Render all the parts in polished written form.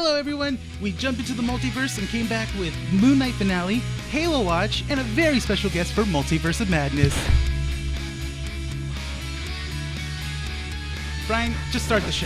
Hello, everyone. We jumped into the multiverse and came back with Moon Knight finale, Halo Watch, and a very special guest for Multiverse of Madness. Bryan, just start the show.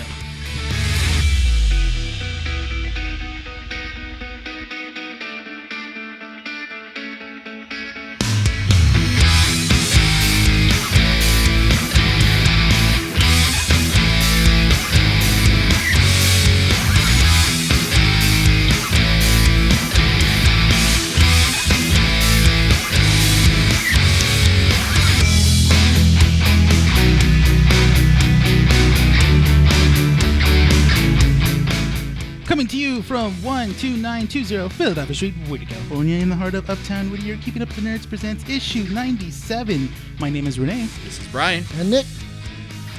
Coming to you from 12920 Philadelphia Street, Whittier, California, in the heart of Uptown Whittier, Keeping Up with the Nerds presents issue 97. My name is Rene. This is Bryan. And Nick.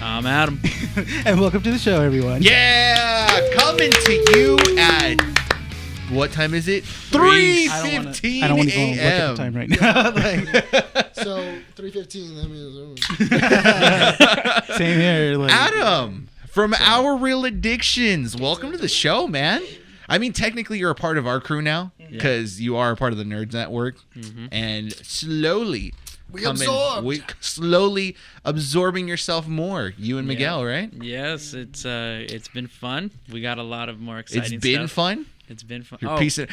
I'm Adam. And welcome to the show, everyone. Yeah! Coming to you at... What time is it? 3:15 I don't want to go look at the time right now. So, 3:15, that means... Same here. Adam! From Our Real Addictions. Welcome to the show, man. I mean, technically, you're a part of our crew now because you are a part of the Nerds Network. Mm-hmm. And slowly... slowly absorbing yourself more. You and Miguel, right? Yes, it's been fun. We got a lot of more exciting stuff. It's been fun? It's been fun. Peace out,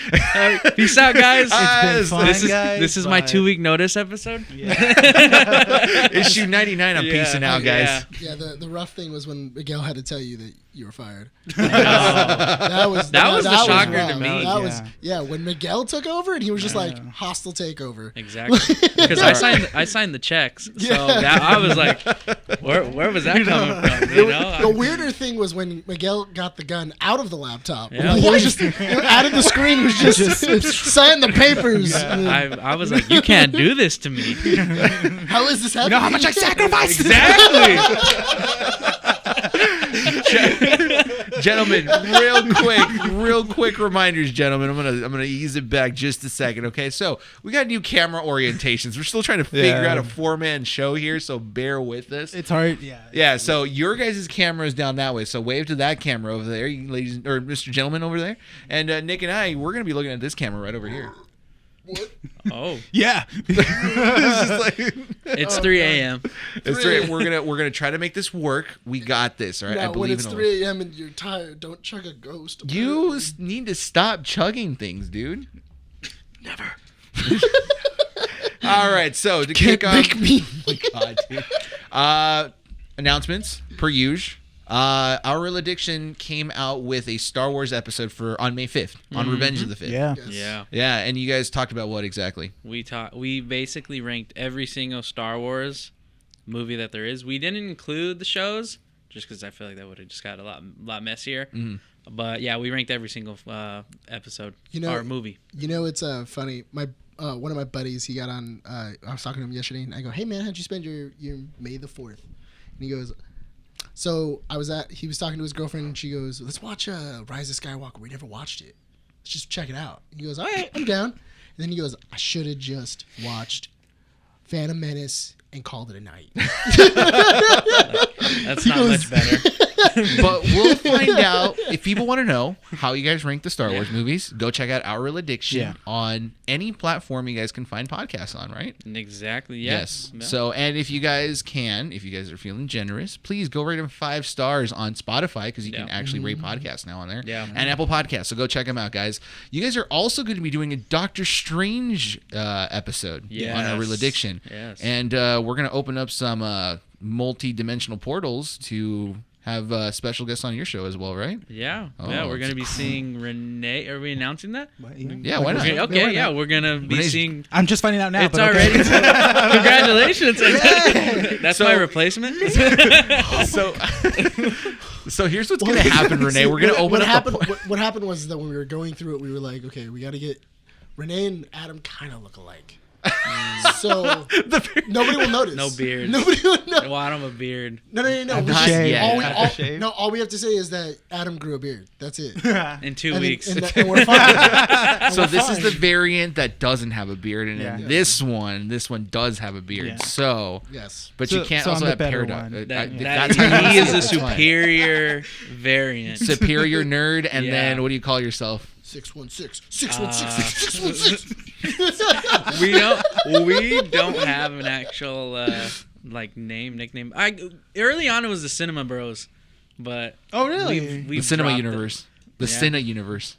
guys. It's been fun, this is my 2-week notice episode. Yeah. Issue 99, I'm peacing out, guys. Yeah, the rough thing was when Miguel had to tell you that you were fired. That was the shocker to me. When Miguel took over and he was just like, hostile takeover. Exactly. Because I signed the checks. So I was like, where was that coming from? The weirder thing was when Miguel got the gun out of the laptop. Yeah. He was just out of the screen, was just sign the papers. Yeah. I was like, you can't do this to me. How is this happening? You know how much I sacrificed? Exactly. Gentlemen, real quick reminders, gentlemen. I'm gonna ease it back just a second, okay? So we got new camera orientations. We're still trying to figure out a 4-man show here, so bear with us. It's hard, Yeah. So your guys' camera is down that way. So wave to that camera over there, you ladies or Mr. Gentleman over there, and Nick and I, we're gonna be looking at this camera right over here. What? Oh. Yeah. It's 3 a.m. It's 3 We're gonna try to make this work. We got this, all right? No, I believe when it's in 3 a.m. and you're tired, don't chug a ghost. You need to stop chugging things, dude. Never. All right, so to kick off, oh my God, dude. Announcements per usual. Our Real Addiction came out with a Star Wars episode on May 5th, on Revenge of the 5th. Yeah. Yes. Yeah, and you guys talked about what exactly? We basically ranked every single Star Wars movie that there is. We didn't include the shows just because I feel like that would have just got a lot messier. Mm-hmm. But yeah, we ranked every single episode or movie. You know, it's funny. My one of my buddies, he got on. I was talking to him yesterday, and I go, "Hey man, how'd you spend your May the 4th?" And he goes, "So he was talking to his girlfriend, and she goes, let's watch Rise of Skywalker. We never watched it. Let's just check it out." And he goes, "All right, I'm down." And then he goes, "I should have just watched Phantom Menace and called it a night." That's not much better. But we'll find out. If people want to know how you guys rank the Star Wars movies, go check out Our Real Addiction on any platform you guys can find podcasts on, right? Exactly, yes. Yeah. So, and if you guys are feeling generous, please go rate them 5 stars on Spotify, because you can actually rate podcasts now on there. Yeah. And Apple Podcasts. So go check them out, guys. You guys are also going to be doing a Doctor Strange episode on Our Real Addiction. Yes. And we're going to open up some multi-dimensional portals to have special guests on your show as well, right? Yeah. We're going to be seeing Rene. Are we announcing that? Yeah, why not? Okay, we're going to be seeing... I'm just finding out now. It's already... Congratulations. That's my replacement. So here's what's going to happen, Rene. We're going to open up... What happened was that when we were going through it, we were like, okay, we got to get... Rene and Adam kind of look alike. So nobody will notice. No beard. Nobody will know. Well, I don't have a beard. No. Not yet. All we have to say is that Adam grew a beard. That's it. In 2 weeks. And we're fine. So this is the variant that doesn't have a beard, and then this one does have a beard. Yeah. So Yes. but you can't so also I'm the have better paradox. one. That's how you He see is it. a It's fine. superior variant. Superior nerd, and Yeah. then what do you call yourself? 616. We don't have an actual nickname. Early on it was the Cinema Bros, but Oh, really? we've The cinema dropped it. universe. The Yeah. Cine universe.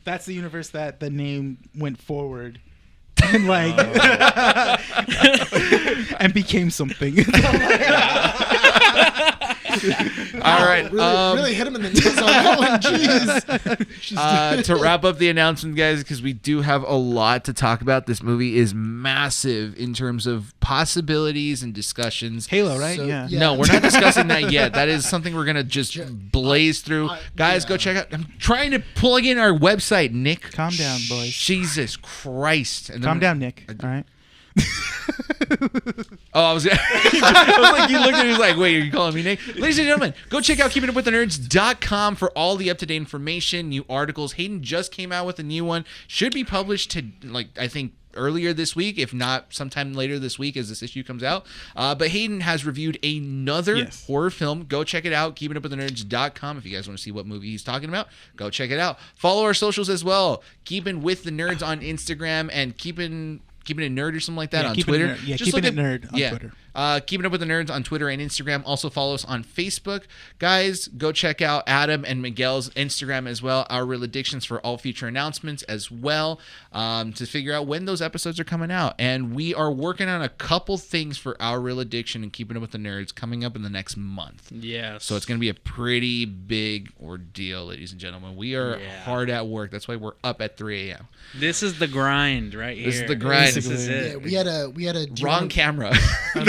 That's the universe that the name went forward. And and became something. All right. Really hit him in the nuts on that one. Jeez. To wrap up the announcement, guys, because we do have a lot to talk about. This movie is massive in terms of possibilities and discussions. Halo, right? So, yeah. yeah. No, we're not discussing that yet. That is something we're gonna just blaze through. Guys, go check out. I'm trying to plug in our website, Nick. Calm down, boys. Jesus Christ. And Calm then- down, Nick. All right. Oh, I was like, you looked at me like, wait, are you calling me Nick? Ladies and gentlemen, go check out keepingupwiththenerds.com for all the up-to-date information, new articles. Hayden just came out with a new one. Should be published to, I think, earlier this week, if not sometime later this week as this issue comes out. But Hayden has reviewed another horror film. Go check it out, keepingupwiththenerds.com. If you guys want to see what movie he's talking about, go check it out. Follow our socials as well. Keeping with the Nerds on Instagram and keeping it nerd or something like that on Twitter. Keeping it nerd on Twitter. Keeping Up with the Nerds on Twitter and Instagram. Also follow us on Facebook. Guys, go check out Adam and Miguel's Instagram as well. Our Real Addictions for all future announcements as well, to figure out when those episodes are coming out. And we are working on a couple things for Our Real Addiction and Keeping Up with the Nerds coming up in the next month. Yes. So it's going to be a pretty big ordeal, ladies and gentlemen. We are hard at work. That's why we're up at 3 a.m. This is the grind right here. This is the grind. This is it. Yeah, we had a Wrong camera.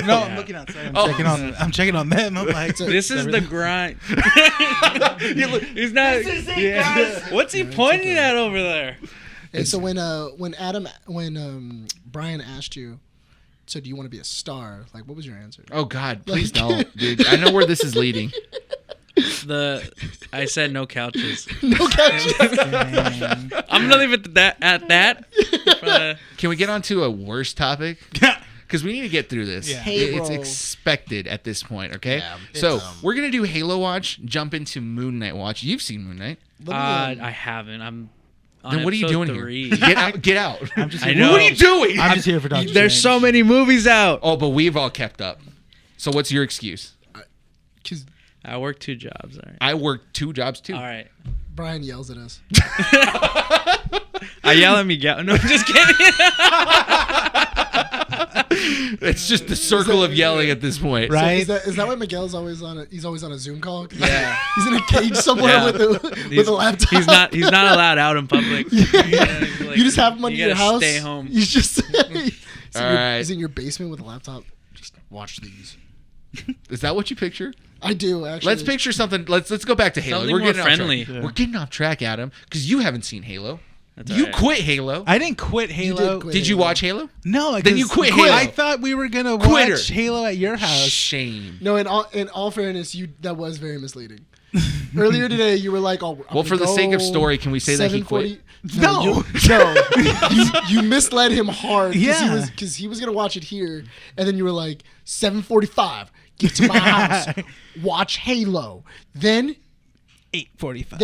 No, I'm looking outside. I'm checking on them. I'm like, this is the grind. He's not. This is it, guys. What's he pointing at over there? And so when Bryan asked you, so do you want to be a star? Like, what was your answer? Oh God, please don't, dude. I know where this is leading. I said no couches. No couches. I'm gonna leave it at that. Can we get on to a worse topic? Because we need to get through this. Yeah. Hey, It's bro. expected at this point, okay? Yeah, So we're going to do Halo Watch, jump into Moon Knight Watch. You've seen Moon Knight. I haven't. I'm on Then what are you episode doing 3. here? Get out. Get out. I'm just I here. know. What are you doing? I'm just here for Doctor There's so many movies out. Oh, but we've all kept up. So what's your excuse? Because I work 2 jobs. All right. I work 2 jobs too. All right. Bryan yells at us. I yell at Miguel. No, I'm just kidding. It's just the circle of yelling at this point. Right? So is that why Miguel's always on he's always on a Zoom call? Yeah. He's in a cage somewhere Yeah. with a laptop. He's not allowed out in public. Yeah, like, you just have him under you your gotta house. Stay home. He's just All right. He's in your basement with a laptop. Just watch these. Is that what you picture? I do actually. Let's picture something. Let's go back to Halo. Something We're more getting friendly. off track. Yeah. We're getting off track, Adam, because you haven't seen Halo. That's You all right. quit Halo. I didn't quit Halo. did quit. Did you watch Halo? No, Then you 'cause quit Halo. I thought we were gonna Quitter. watch Halo at your house. Shame. No, in all fairness, that was very misleading. Earlier today, you were like, "Oh, I'm Well, for the gonna sake of go story, can we say that he quit? 7:40 No, you misled him hard. Yeah. because he was gonna watch it here, and then you were like 7:45. Get to my house, watch Halo. Then 8:45.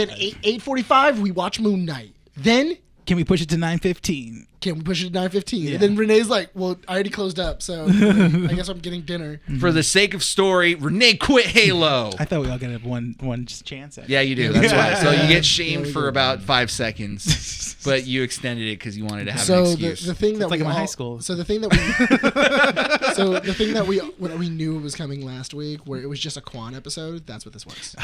8:45 we watch Moon Knight. Then Can we push it to 9:15? can we push it to 9:15? Yeah. And then Renee's like, "Well, I already closed up, so I guess I'm getting dinner." For the sake of story, Rene quit Halo. I thought we all got one chance at it. Yeah, you do. That's why. So you get shamed There we for go. about 5 seconds, but you extended it because you wanted to have an So excuse. the thing that like we in my all- high school. So the thing that we when we knew it was coming last week, where it was just a Quan episode. That's what this was.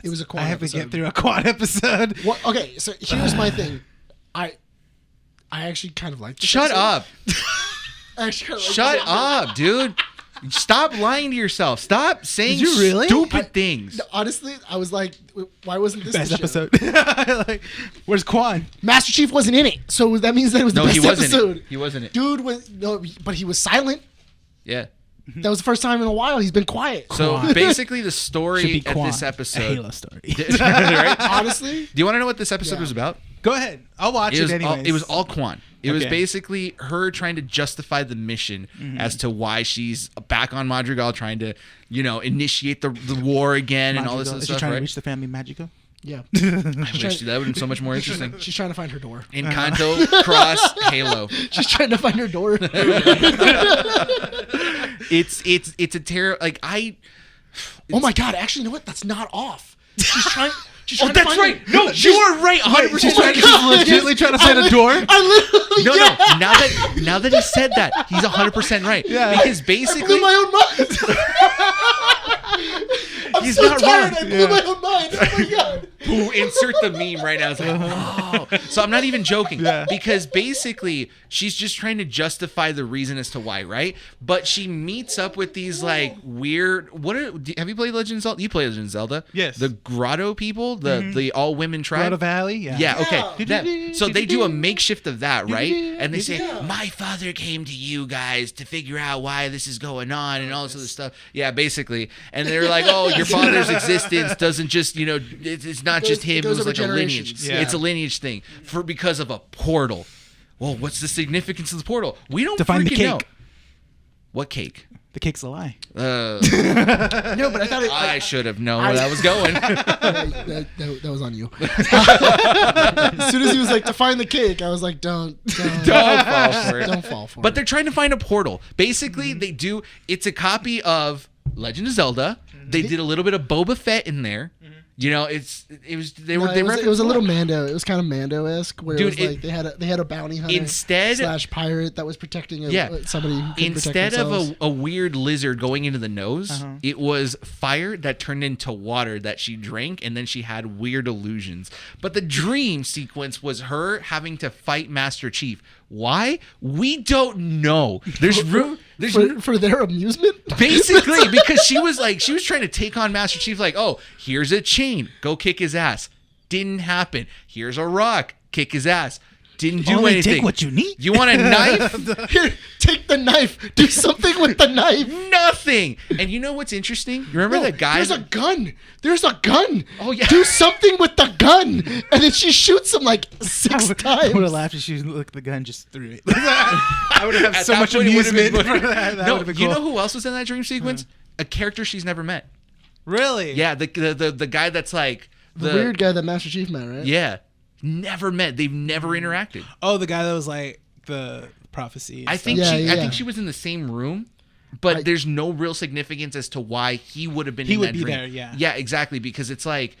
It was a Quan I have to episode. get through a quad episode. Well, okay, so here's my thing. I actually kind of like this Shut episode. up. I actually kind of like Shut this episode. up, dude. Stop lying to yourself. Stop saying stupid things. Honestly, I was like, why wasn't this Best the show? episode. Like, where's Quan? Master Chief wasn't in it, so that means that it was the best episode. He wasn't it. Dude was but he was silent. Yeah. That was the first time in a while he's been quiet. So Quan. basically, the story at Quan, this episode. a Halo story. Right? Honestly, Do you want to know what this episode was about? Go ahead. I'll watch it anyways. It was all Quan. It was Okay. basically her trying to justify the mission as to why she's back on Madrigal, trying to, initiate the war again and all this other Is she stuff, trying to right? reach the family Magical? yeah. I wish that would have been so much more interesting. She's trying to find her door. Encanto cross Halo. She's trying to find her door. It's a terror. Oh my god! Actually, you know what? That's not off. She's trying. Oh, that's right. No, you are right. 100%. She's legitimately trying to find a door. I literally. No. Now that he said that, he's 100% right. Yeah. Because I basically, blew my own mind. I'm He's so not tired. wrong. I blew my own mind. Oh my god. Ooh, insert the meme right now. It's like, oh. So I'm not even joking. Yeah. Because basically, she's just trying to justify the reason as to why, right? But she meets up with these weird. Have you played Legend of Zelda? You play Legend of Zelda? Yes. The Grotto people, the all women tribe. Grotto Valley? Yeah. Yeah, okay. Yeah. Them. So they do a makeshift of that, right? And they say, Yeah. my father came to you guys to figure out why this is going on and all this other stuff. Yeah, basically. And they're like, oh, your father's existence doesn't just, it's not just him. It goes was over like a lineage. generations. Yeah. It's a lineage thing because of a portal. Well, what's the significance of the portal? We don't To find the freaking cake. know. What cake? The cake's a lie. No, but I thought it. I should have known where that was going. That was on you. As soon as he was like to find the cake, I was like, don't Don't fall for it. don't fall for But it. they're trying to find a portal. Basically, they do. It's a copy of Legend of Zelda. They did a little bit of Boba Fett in there. It was It was a little Mando. It was kind of Mando-esque, where Dude, it was like they had a bounty hunter Instead- / pirate that was protecting somebody who couldn't Instead protect of themselves. a weird lizard going into the nose, it was fire that turned into water that she drank, and then she had weird illusions. But the dream sequence was her having to fight Master Chief. Why? We don't know. There's room. There's for their amusement. basically because she was trying to take on Master Chief. Like, oh, here's a chain, go kick his ass. Didn't happen. Here's a rock, kick his ass. Didn't do Only anything. take what you need. You want a knife? Here, take the knife. Do something with the knife. Nothing. And you know what's interesting? You remember that guy? There's a gun. There's a gun. Oh, yeah. Do something with the gun. And then she shoots him like 6 I times. would have laughed if she looked at the gun and just threw it. I would have had At so that much point, it would've been amusement for good. that. That No, would have been you cool. know who else was in that dream sequence? A character she's never met. Really? Yeah, the guy that's like the weird guy that Master Chief met, right? Yeah, never met. They've never interacted. Oh, the guy that was like the prophecy. I think Yeah, I yeah. think she was in the same room, but there's no real significance as to why he would have been. He in would that be dream. there, yeah. Yeah, exactly. Because it's like,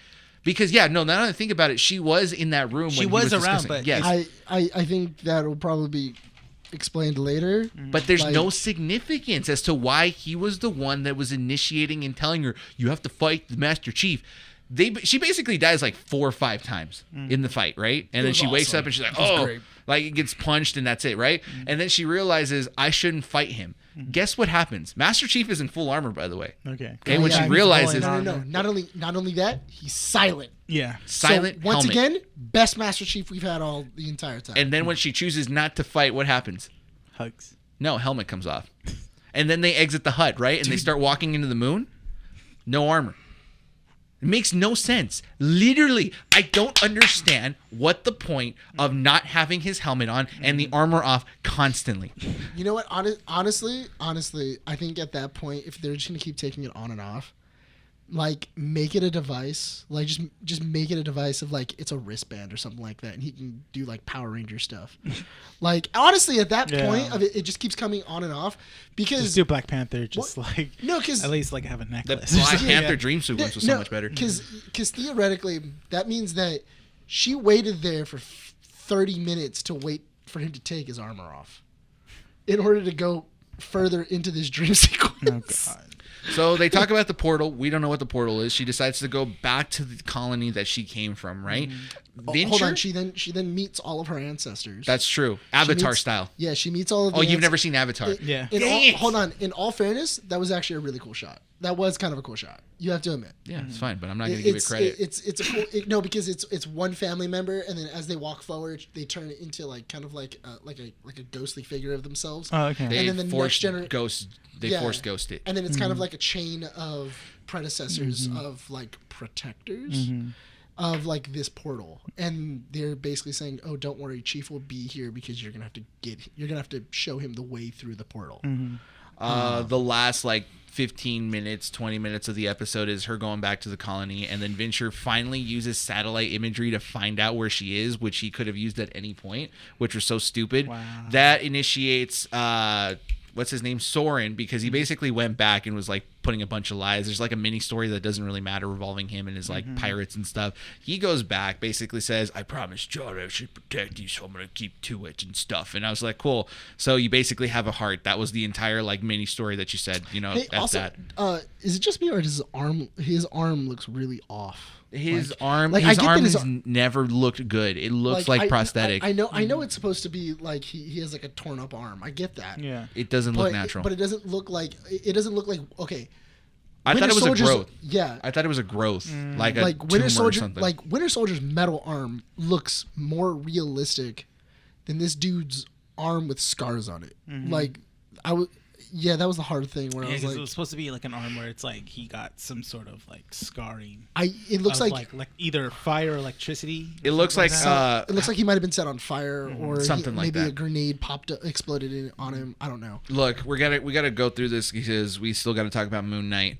now that I think about it, she was in that room. She when he was around, discussing. but yes, I think that will probably be explained later. but there's like- no significance as to why he was the one that was initiating and telling her you have to fight the Master Chief. She basically dies like 4 or 5 times in the fight, right? And then was she wakes awesome. up and she's like, It was oh, great. like it gets punched and that's it, right? And then she realizes I shouldn't fight him. Guess what happens? Master Chief is in full armor, by the way. Okay. Okay, when yeah, she he's realizes No. Not only that, he's silent. Yeah. silent So, once helmet. again, best Master Chief we've had all the entire time. And then when she chooses not to fight, what happens? Hugs. No, helmet comes off. And then they exit the hut, right? And they start walking into the moon. No armor. It makes no sense. Literally, I don't understand what the point of not having his helmet on and the armor off constantly. You know what? Honestly, I think at that point, if they're just gonna keep taking it on and off, like make it a device. Like just make it a device of like it's a wristband or something like that, and he can do like Power Ranger stuff. Like honestly, at that Yeah. point of it, it just keeps coming on and off because Just do Black Panther. Just like no, because at least like have a The necklace. Black Yeah. Panther dream sequence was so much better. Because theoretically, that means that she waited there for 30 minutes to wait for him to take his armor off, in order to go further into this dream sequence. Oh God. So they talk about the portal. We don't know what the portal is. She decides to go back to the colony that she came from, right? Hold on. She then meets all of her ancestors. That's true. Avatar style. Yeah, she meets all of. Oh, you've never seen Avatar? Yeah. Hold on. In all fairness, that was actually a really cool shot. That was kind of a cool shot. You have to admit. Yeah, it's fine, but I'm not going to give it credit. It's a cool. No, because it's one family member, and then as they walk forward, they turn it into like kind of like a ghostly figure of themselves. Oh, okay. They and then the forced next ghost. They forced ghost it. And then it's kind of like a chain of predecessors of like protectors of like this portal, and they're basically saying, "Oh, don't worry, Chief will be here because you're gonna have to show him the way through the portal." The last like 15 minutes, 20 minutes of the episode is her going back to the colony, and then Venture finally uses satellite imagery to find out where she is, which he could have used at any point, which was so stupid. Wow. That initiates what's his name, Soren, because he basically went back and was like putting a bunch of lies. There's like a mini story that doesn't really matter revolving him and his like pirates and stuff. He goes back, basically says, I promised John I should protect you, so I'm gonna keep to it and stuff. And I was like, cool. So you basically have a heart. That was the entire like mini story that you said, you know. Hey, also, is it just me or does his arm looks really off? His like, arm, like, his I get arm that has never looked good. It looks like prosthetic. I know it's supposed to be like he has like a torn up arm. I get that. Yeah. It doesn't look natural. But it doesn't look like okay. I thought it was a growth. Yeah. I thought it was a growth, like a like tumor or something. Like Winter Soldier's metal arm looks more realistic than this dude's arm with scars on it. Like yeah, that was the hard thing where I was like, it was supposed to be like an arm where it's like he got some sort of like scarring. It looks like either fire or electricity. It looks like it looks like he might have been set on fire or something like maybe that. a grenade exploded on him. I don't know. Look, we gotta go through this because we still gotta talk about Moon Knight.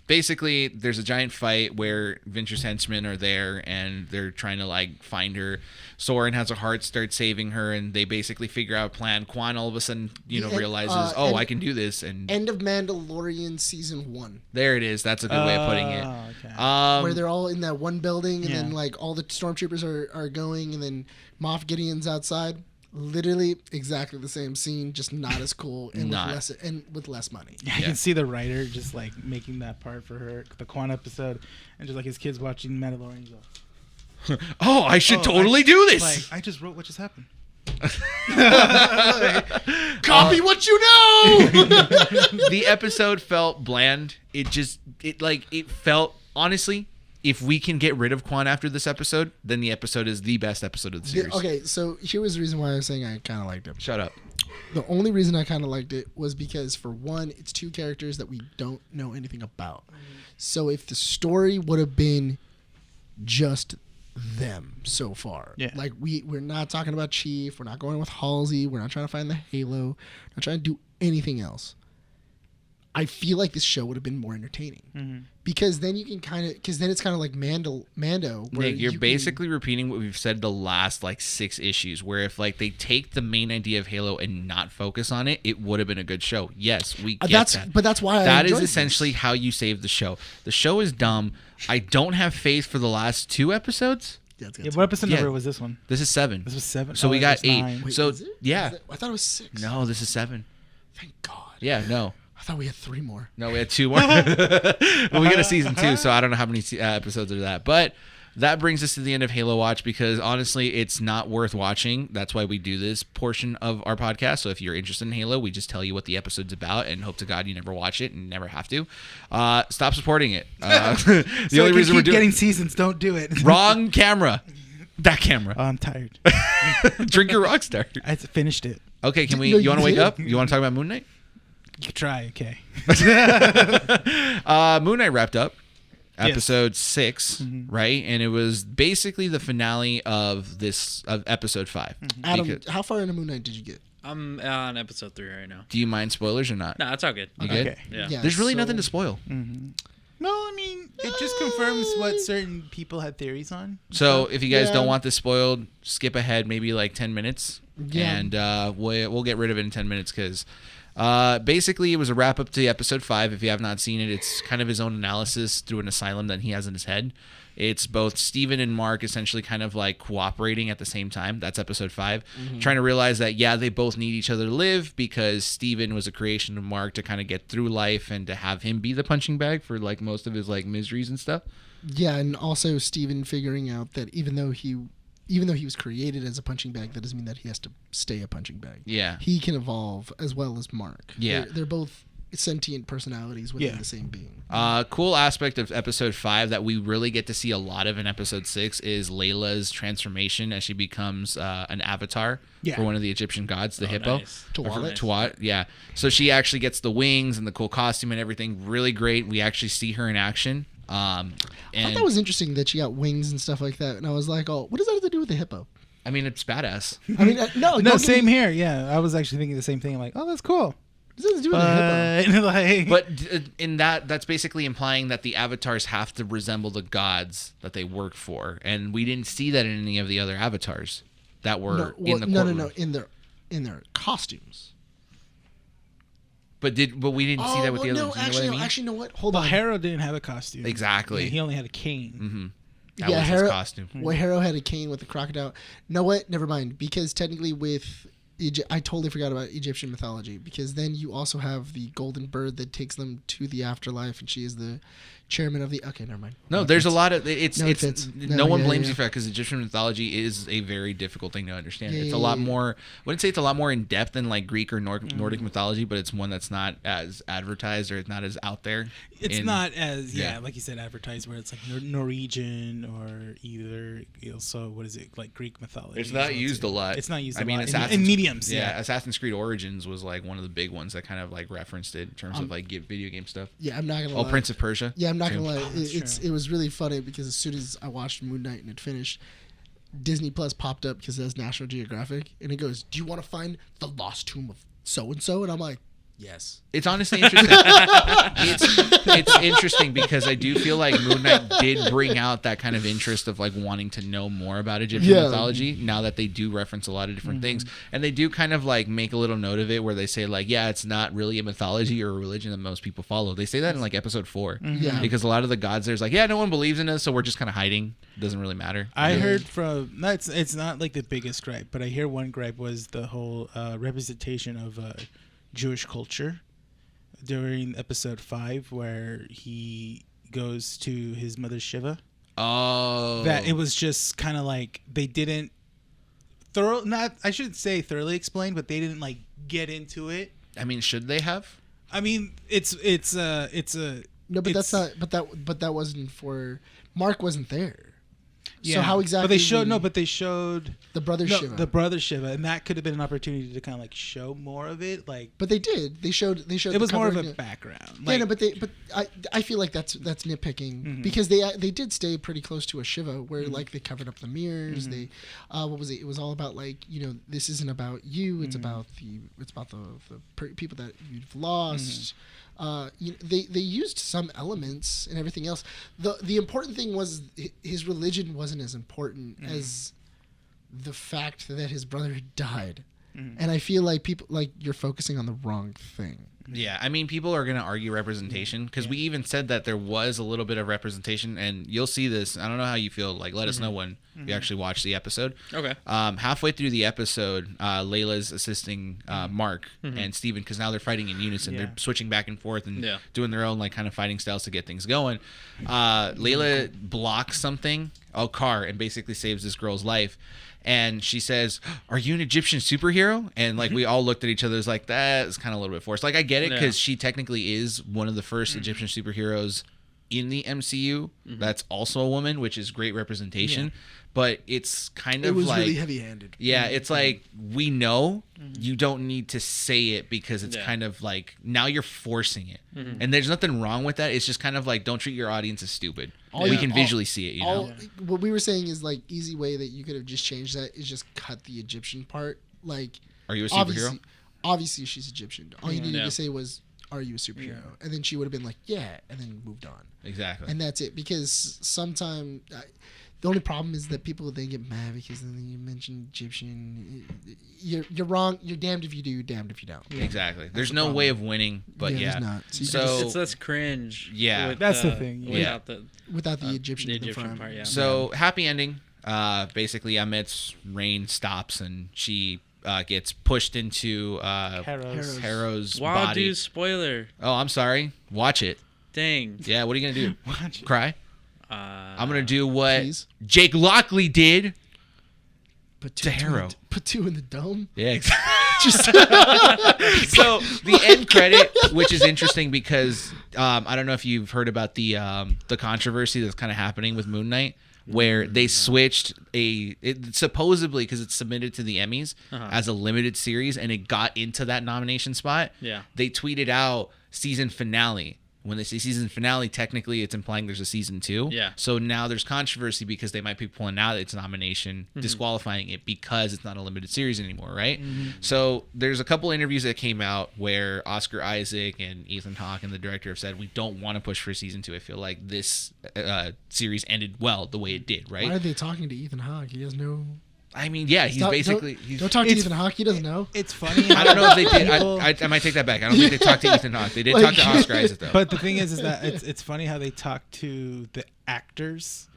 Basically, there's a giant fight where Venture's henchmen are there and they're trying to like find her. Soren has a heart, starts saving her, and they basically figure out a plan. Quan all of a sudden, realizes, I can do this. And end of Mandalorian season 1. There it is. That's a good way of putting it. Okay. Where they're all in that one building, and then like all the stormtroopers are going, and then Moff Gideon's outside. Literally exactly the same scene, just not as cool and with less money. Yeah, I can see the writer just like making that part for her, the Quan episode, and just like his kids watching Mandalorian. Oh, I should totally do this. Like, I just wrote what just happened. Copy what you know. The episode felt bland. It felt, honestly, if we can get rid of Quan after this episode, then the episode is the best episode of the series. Okay, so here was the reason why I was saying I kind of liked it. Shut up. The only reason I kind of liked it was because, for one, it's two characters that we don't know anything about. So if the story would have been just them so far, like we're not talking about Chief, we're not going with Halsey, we're not trying to find the Halo, not trying to do anything else, I feel like this show would have been more entertaining because then you can it's kind of like Mando. Where Nick, you're basically repeating what we've said the last like 6 issues, where if like they take the main idea of Halo and not focus on it, it would have been a good show. Yes, we get that. But that's why that is essentially how you save the show. The show is dumb. I don't have faith for the last 2 episodes. Yeah, what episode number was this one? This is 7. This was 7. So we got 8. 9. Wait, so is it? yeah, I thought it was 6. no, this is 7. Thank God. Yeah, no. I thought we had 3 more. No, we had 2 more. Well, we got a season 2, so I don't know how many episodes are that. But that brings us to the end of Halo Watch because honestly, it's not worth watching. That's why we do this portion of our podcast. So if you're interested in Halo, we just tell you what the episode's about and hope to God you never watch it and never have to. Stop supporting it. The only reason we're doing getting seasons, don't do it. Wrong camera. That camera. Oh, I'm tired. Drink your Rockstar. I finished it. Okay, can we? You want to wake up? You want to talk about Moon Knight? You try, okay. Moon Knight wrapped up episode 6, right? And it was basically the finale of episode 5. Adam, how far into Moon Knight did you get? I'm on episode 3 right now. Do you mind spoilers or not? No, it's all good. You good? Okay. Yeah. There's really nothing to spoil. No, I mean, it just confirms what certain people had theories on. So if you guys don't want this spoiled, skip ahead maybe like 10 minutes. Yeah. And we'll get rid of it in 10 minutes because basically it was a wrap up to episode 5. If you have not seen it, it's kind of his own analysis through an asylum that he has in his head. It's both Steven and Mark essentially kind of like cooperating at the same time. That's episode 5. Trying to realize that, yeah, they both need each other to live, because Steven was a creation of Mark to kind of get through life and to have him be the punching bag for like most of his like miseries and stuff. Yeah, and also Steven figuring out that even though he was created as a punching bag, that doesn't mean that he has to stay a punching bag. Yeah. He can evolve as well as Mark. Yeah. They're both sentient personalities within the same being. Cool aspect of episode 5 that we really get to see a lot of in episode 6 is Layla's transformation as she becomes an avatar for one of the Egyptian gods, the hippo. Nice. Tuat, yeah. So she actually gets the wings and the cool costume and everything. Really great. We actually see her in action. I thought that was interesting that she got wings and stuff like that, and I was like, "Oh, what does that have to do with the hippo?" I mean, it's badass. I mean, no, same here. Yeah, I was actually thinking the same thing. I'm like, "Oh, that's cool." What does that have to do with the hippo? But in that's basically implying that the avatars have to resemble the gods that they work for, and we didn't see that in any of the other avatars that were in the courtroom. No, in their costumes. But we didn't see that with the other. No, actually, you know what? Hold on. Harrow didn't have a costume. Exactly. Yeah, he only had a cane. Mm-hmm. That was his costume. Well, Harrow had a cane with a crocodile. No, what? Never mind. Because technically with I totally forgot about Egyptian mythology, because then you also have the golden bird that takes them to the afterlife, and she is the chairman of the... Okay, never mind. No, there's a lot of... No one blames you for that, because Egyptian mythology is a very difficult thing to understand. It's a lot more... I wouldn't say it's a lot more in-depth than like Greek or Nordic mythology, but it's one that's not as advertised, or it's not as out there. It's not as, like you said, advertised, where it's like Norwegian or either... Also, what is it? Like Greek mythology. It's not used a lot. It's not used a lot. Assassin's, in mediums. Yeah, Assassin's Creed Origins was like one of the big ones that kind of like referenced it in terms of like video game stuff. Yeah, I'm not going to lie. Prince of Persia. Yeah, I'm not going to lie. It was really funny, because as soon as I watched Moon Knight and it finished, Disney Plus popped up because it has National Geographic, and it goes, "Do you want to find the lost tomb of so-and-so?" And I'm like, yes. It's honestly interesting. it's interesting because I do feel like Moon Knight did bring out that kind of interest of like wanting to know more about Egyptian mythology, now that they do reference a lot of different things. And they do kind of like make a little note of it where they say like, yeah, it's not really a mythology or a religion that most people follow. They say that in like episode 4. Yeah. Because a lot of the gods there's like, yeah, no one believes in us, so we're just kind of hiding. It doesn't really matter. I heard from... No, it's not like the biggest gripe, but I hear one gripe was the whole representation of Jewish culture during episode 5, where he goes to his mother's Shiva. Oh. That it was just kind of like they didn't I shouldn't say thoroughly explain, but they didn't like get into it. I mean, should they have? I mean, it's a No, but that's not. But that wasn't for Mark. Wasn't there. Yeah. So how exactly? But they showed the brother Shiva. The brother Shiva, and that could have been an opportunity to kind of like show more of it. Like, but they did. They showed. It was more of a background. Like, yeah, no, but I feel like that's nitpicking, because they did stay pretty close to a Shiva where like they covered up the mirrors. They, what was it? It was all about like, this isn't about you. It's about the people that you've lost. They used some elements and everything else. The important thing was his religion wasn't as important as the fact that his brother had died. And I feel like people you're focusing on the wrong thing. Yeah, I mean, people are going to argue representation, because we even said that there was a little bit of representation, and you'll see this. I don't know how you feel. Like, let us know when you actually watch the episode. Okay. Halfway through the episode, Layla's assisting Mark and Steven, because now they're fighting in unison. They're switching back and forth and doing their own like kind of fighting styles to get things going. Layla blocks something, a car, and basically saves this girl's life. And she says, "Are you an Egyptian superhero?" And like we all looked at each other, as like, that is kind of a little bit forced. Like, I get it, because she technically is one of the first Egyptian superheroes in the MCU. That's also a woman, which is great representation. But it's kind of like, really heavy-handed. Yeah, it's like, we know you don't need to say it, because it's kind of like, now you're forcing it. And there's nothing wrong with that. It's just kind of like, don't treat your audience as stupid. We can visually see it, What we were saying is like, easy way that you could have just changed that is just cut the Egyptian part. Like, are you a superhero? Obviously she's Egyptian. All you needed to say was, "Are you a superhero?" And then she would have been like, "Yeah," and then moved on. Exactly. And that's it, because sometimes The only problem is that people they get mad because then you mention Egyptian. You're wrong. You're damned if you do, damned if you don't. Yeah. Exactly. There's no way of winning, but yeah. There's not. So it's less cringe. Yeah, that's the thing. Without the Egyptian, part. Yeah. So happy ending. Basically, Amit's reign stops and she gets pushed into Harrow's wow, body. dude, spoiler. Oh, I'm sorry. Watch it. Dang. Yeah, what are you gonna do? Watch it. Cry? I'm gonna do what please. Jake Lockley did to Harrow. Put 2 in the dome. Yeah, exactly. So the end credit, which is interesting because I don't know if you've heard about the controversy that's kind of happening with Moon Knight, where they switched it supposedly because it's submitted to the Emmys as a limited series and it got into that nomination spot. Yeah, they tweeted out season finale. When they say season finale, technically it's implying there's a season 2. Yeah. So now there's controversy because they might be pulling out its nomination, disqualifying it because it's not a limited series anymore, right? So there's a couple interviews that came out where Oscar Isaac and Ethan Hawke and the director have said, we don't want to push for season 2. I feel like this series ended well the way it did, right? Why are they talking to Ethan Hawke? He has no... I mean, yeah, he's basically... Don't talk to Ethan Hawke. He doesn't know. It's funny. I don't know if they did. I might take that back. I don't think they talked to Ethan Hawke. They did talk to Oscar Isaac, though. But the thing is that it's funny how they talk to the actors,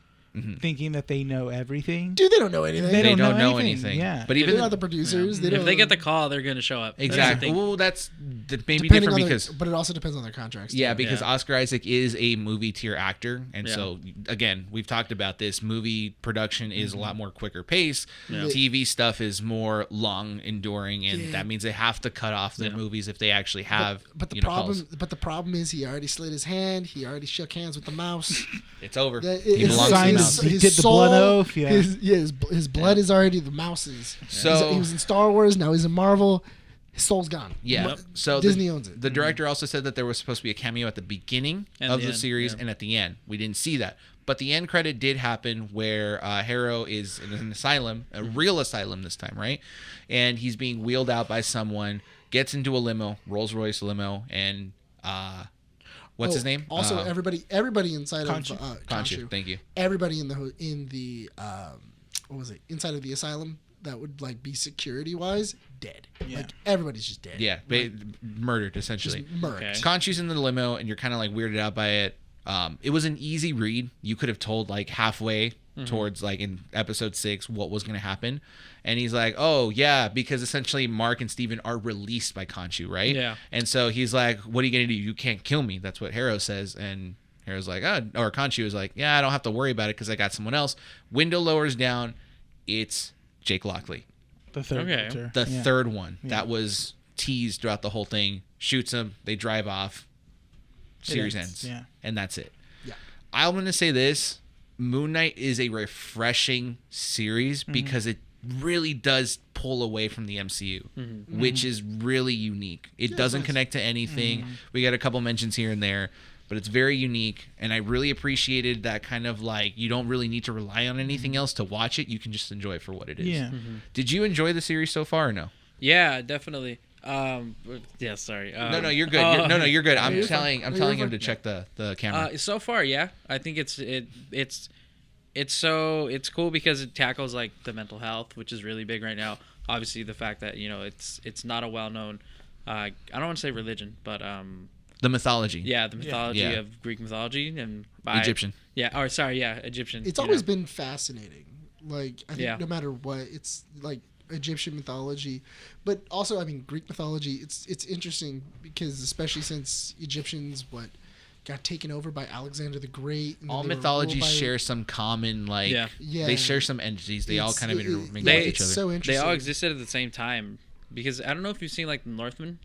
thinking that they know everything. Dude, they don't know anything. They don't know anything. Yeah. But even they're not the producers. Yeah. If they get the call, they're going to show up. Exactly. Well, that's maybe Depending different on because... but it also depends on their contracts. Yeah, because Oscar Isaac is a movie tier actor. And so, again, we've talked about this. Movie production is a lot more quicker pace. Yeah. TV stuff is more long enduring. And that means they have to cut off their movies if they actually have the problem is he already slid his hand. He already shook hands with the mouse. It's over. He belongs to the mouse. He did the blood oath. Yeah. His blood is already the mouse's. So he was in Star Wars. Now he's in Marvel. His soul's gone. Yeah. So Disney owns it. The director also said that there was supposed to be a cameo at the beginning of the series and at the end. We didn't see that. But the end credit did happen where Harrow is in an asylum, a real asylum this time, right? And he's being wheeled out by someone, gets into a limo, Rolls-Royce limo, and what's his name? Also, everybody inside of Khonshu. Thank you. Everybody in the what was it? Inside of the asylum that would like be security wise dead. Yeah. Like everybody's just dead. Yeah, murdered essentially. Murdered. Okay. Khonshu's in the limo, and you're kind of like weirded out by it. It was an easy read. You could have told like halfway towards like in episode 6 what was going to happen. And he's like, oh, yeah, because essentially Mark and Steven are released by Khonshu, right? Yeah. And so he's like, what are you going to do? You can't kill me. That's what Harrow says. And Harrow's like, or Khonshu is like, yeah, I don't have to worry about it because I got someone else. Window lowers down. It's Jake Lockley. The third one. The third one. Yeah. That was teased throughout the whole thing. Shoots him. They drive off. Series ends. Yeah. And that's it. Yeah. I'm going to say this. Moon Knight is a refreshing series because it really does pull away from the MCU, which is really unique. It doesn't connect to anything. We got a couple mentions here and there, but it's very unique. And I really appreciated that kind of like, you don't really need to rely on anything else to watch it. You can just enjoy it for what it is. Yeah. Did you enjoy the series so far or no? Yeah, definitely. Yeah, sorry. No, you're good. You're good. I'm telling him to check the camera. So far, yeah, I think it's cool because it tackles like the mental health, which is really big right now. Obviously, the fact that it's not a well-known, I don't want to say religion, but the mythology. Yeah, the mythology of Greek mythology and Egyptian. Yeah, or sorry, yeah, Egyptian. It's always been fascinating. Like I think no matter what, it's like Egyptian mythology, but also I mean Greek mythology. It's interesting because especially since Egyptians got taken over by Alexander the Great. And all mythologies share some common they share some entities. They all kind of intermingle with each other. So interesting. They all existed at the same time because I don't know if you've seen like the Northman.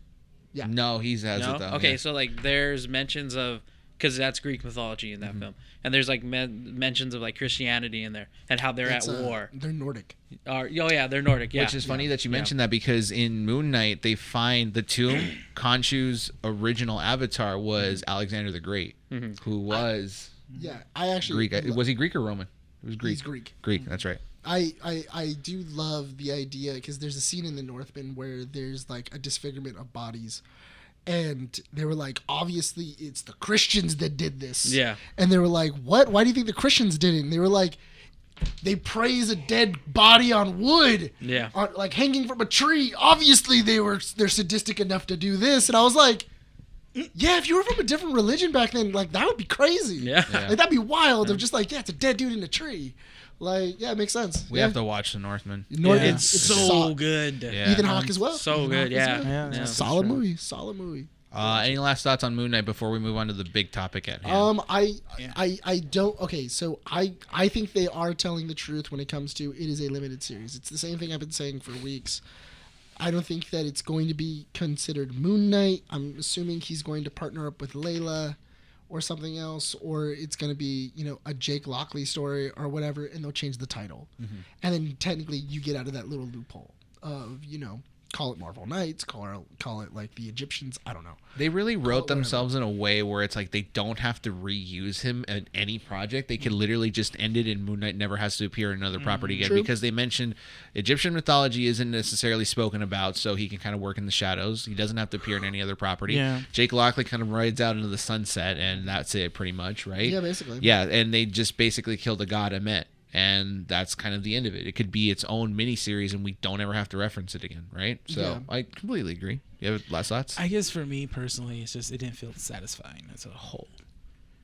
Yeah. No, he has it though. Okay, so like there's mentions of because that's Greek mythology in that film, and there's like mentions of like Christianity in there and how they're at war. They're Nordic. They're Nordic. Yeah. Which is funny that you mentioned that because in Moon Knight they find the tomb. Khonshu's original avatar was Alexander the Great, who was I actually Greek. Was he Greek or Roman? It was Greek. He's Greek. Greek. That's right. I do love the idea because there's a scene in the Northman where there's like a disfigurement of bodies. And they were like, obviously, it's the Christians that did this. Yeah. And they were like, what? Why do you think the Christians did it? And they were like, they praise a dead body on wood, like hanging from a tree. Obviously, they're sadistic enough to do this, and I was like, yeah, if you were from a different religion back then, like that would be crazy. Yeah. Like that'd be wild. Of just like, yeah, it's a dead dude in a tree. Like, yeah, it makes sense. We have to watch The Northman. It's so good. Yeah. Ethan Hawke as well. So good. Yeah. Solid movie. Solid movie. Any last thoughts on Moon Knight before we move on to the big topic at hand? I don't. Okay, so I think they are telling the truth when it comes to it is a limited series. It's the same thing I've been saying for weeks. I don't think that it's going to be considered Moon Knight. I'm assuming he's going to partner up with Layla or something else, or it's going to be, a Jake Lockley story or whatever, and they'll change the title. Mm-hmm. And then technically you get out of that little loophole of, call it Marvel Knights, call it like the Egyptians. I don't know. They really wrote themselves in a way where it's like they don't have to reuse him in any project. They can literally just end it, and Moon Knight never has to appear in another property again. True. Because they mentioned Egyptian mythology isn't necessarily spoken about, so he can kind of work in the shadows. He doesn't have to appear in any other property. Yeah. Jake Lockley kind of rides out into the sunset, and that's it pretty much, right? Yeah, basically. Yeah, and they just basically killed a god Amet. And that's kind of the end of it. It could be its own miniseries, and we don't ever have to reference it again, right? So I completely agree. You have last thoughts? I guess for me personally, it's just it didn't feel satisfying as a whole.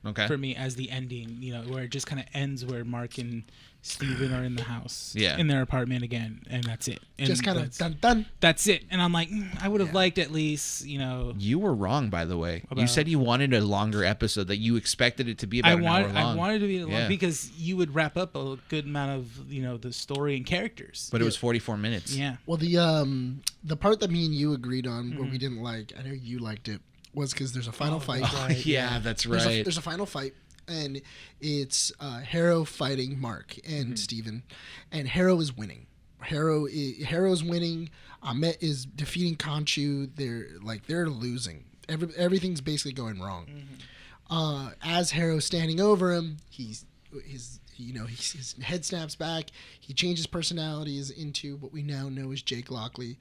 Okay. For me, as the ending, where it just kind of ends where Mark and Steven are in the house, yeah, in their apartment again, and that's it. And just kind of done. That's it. And I'm like, I would have liked at least, You were wrong, by the way. You said you wanted a longer episode, that you expected it to be about an hour long. I wanted it to be long because you would wrap up a good amount of, the story and characters. But it was 44 minutes. Yeah. Well, the part that me and you agreed on, where we didn't like, I know you liked it, was because there's a final fight. Yeah, that's right. There's a final fight. And it's Harrow fighting Mark and Steven, and Harrow is winning. Harrow's winning. Amet is defeating Khonshu. They're losing. Everything's basically going wrong. As Harrow's standing over him, his head snaps back. He changes personalities into what we now know as Jake Lockley.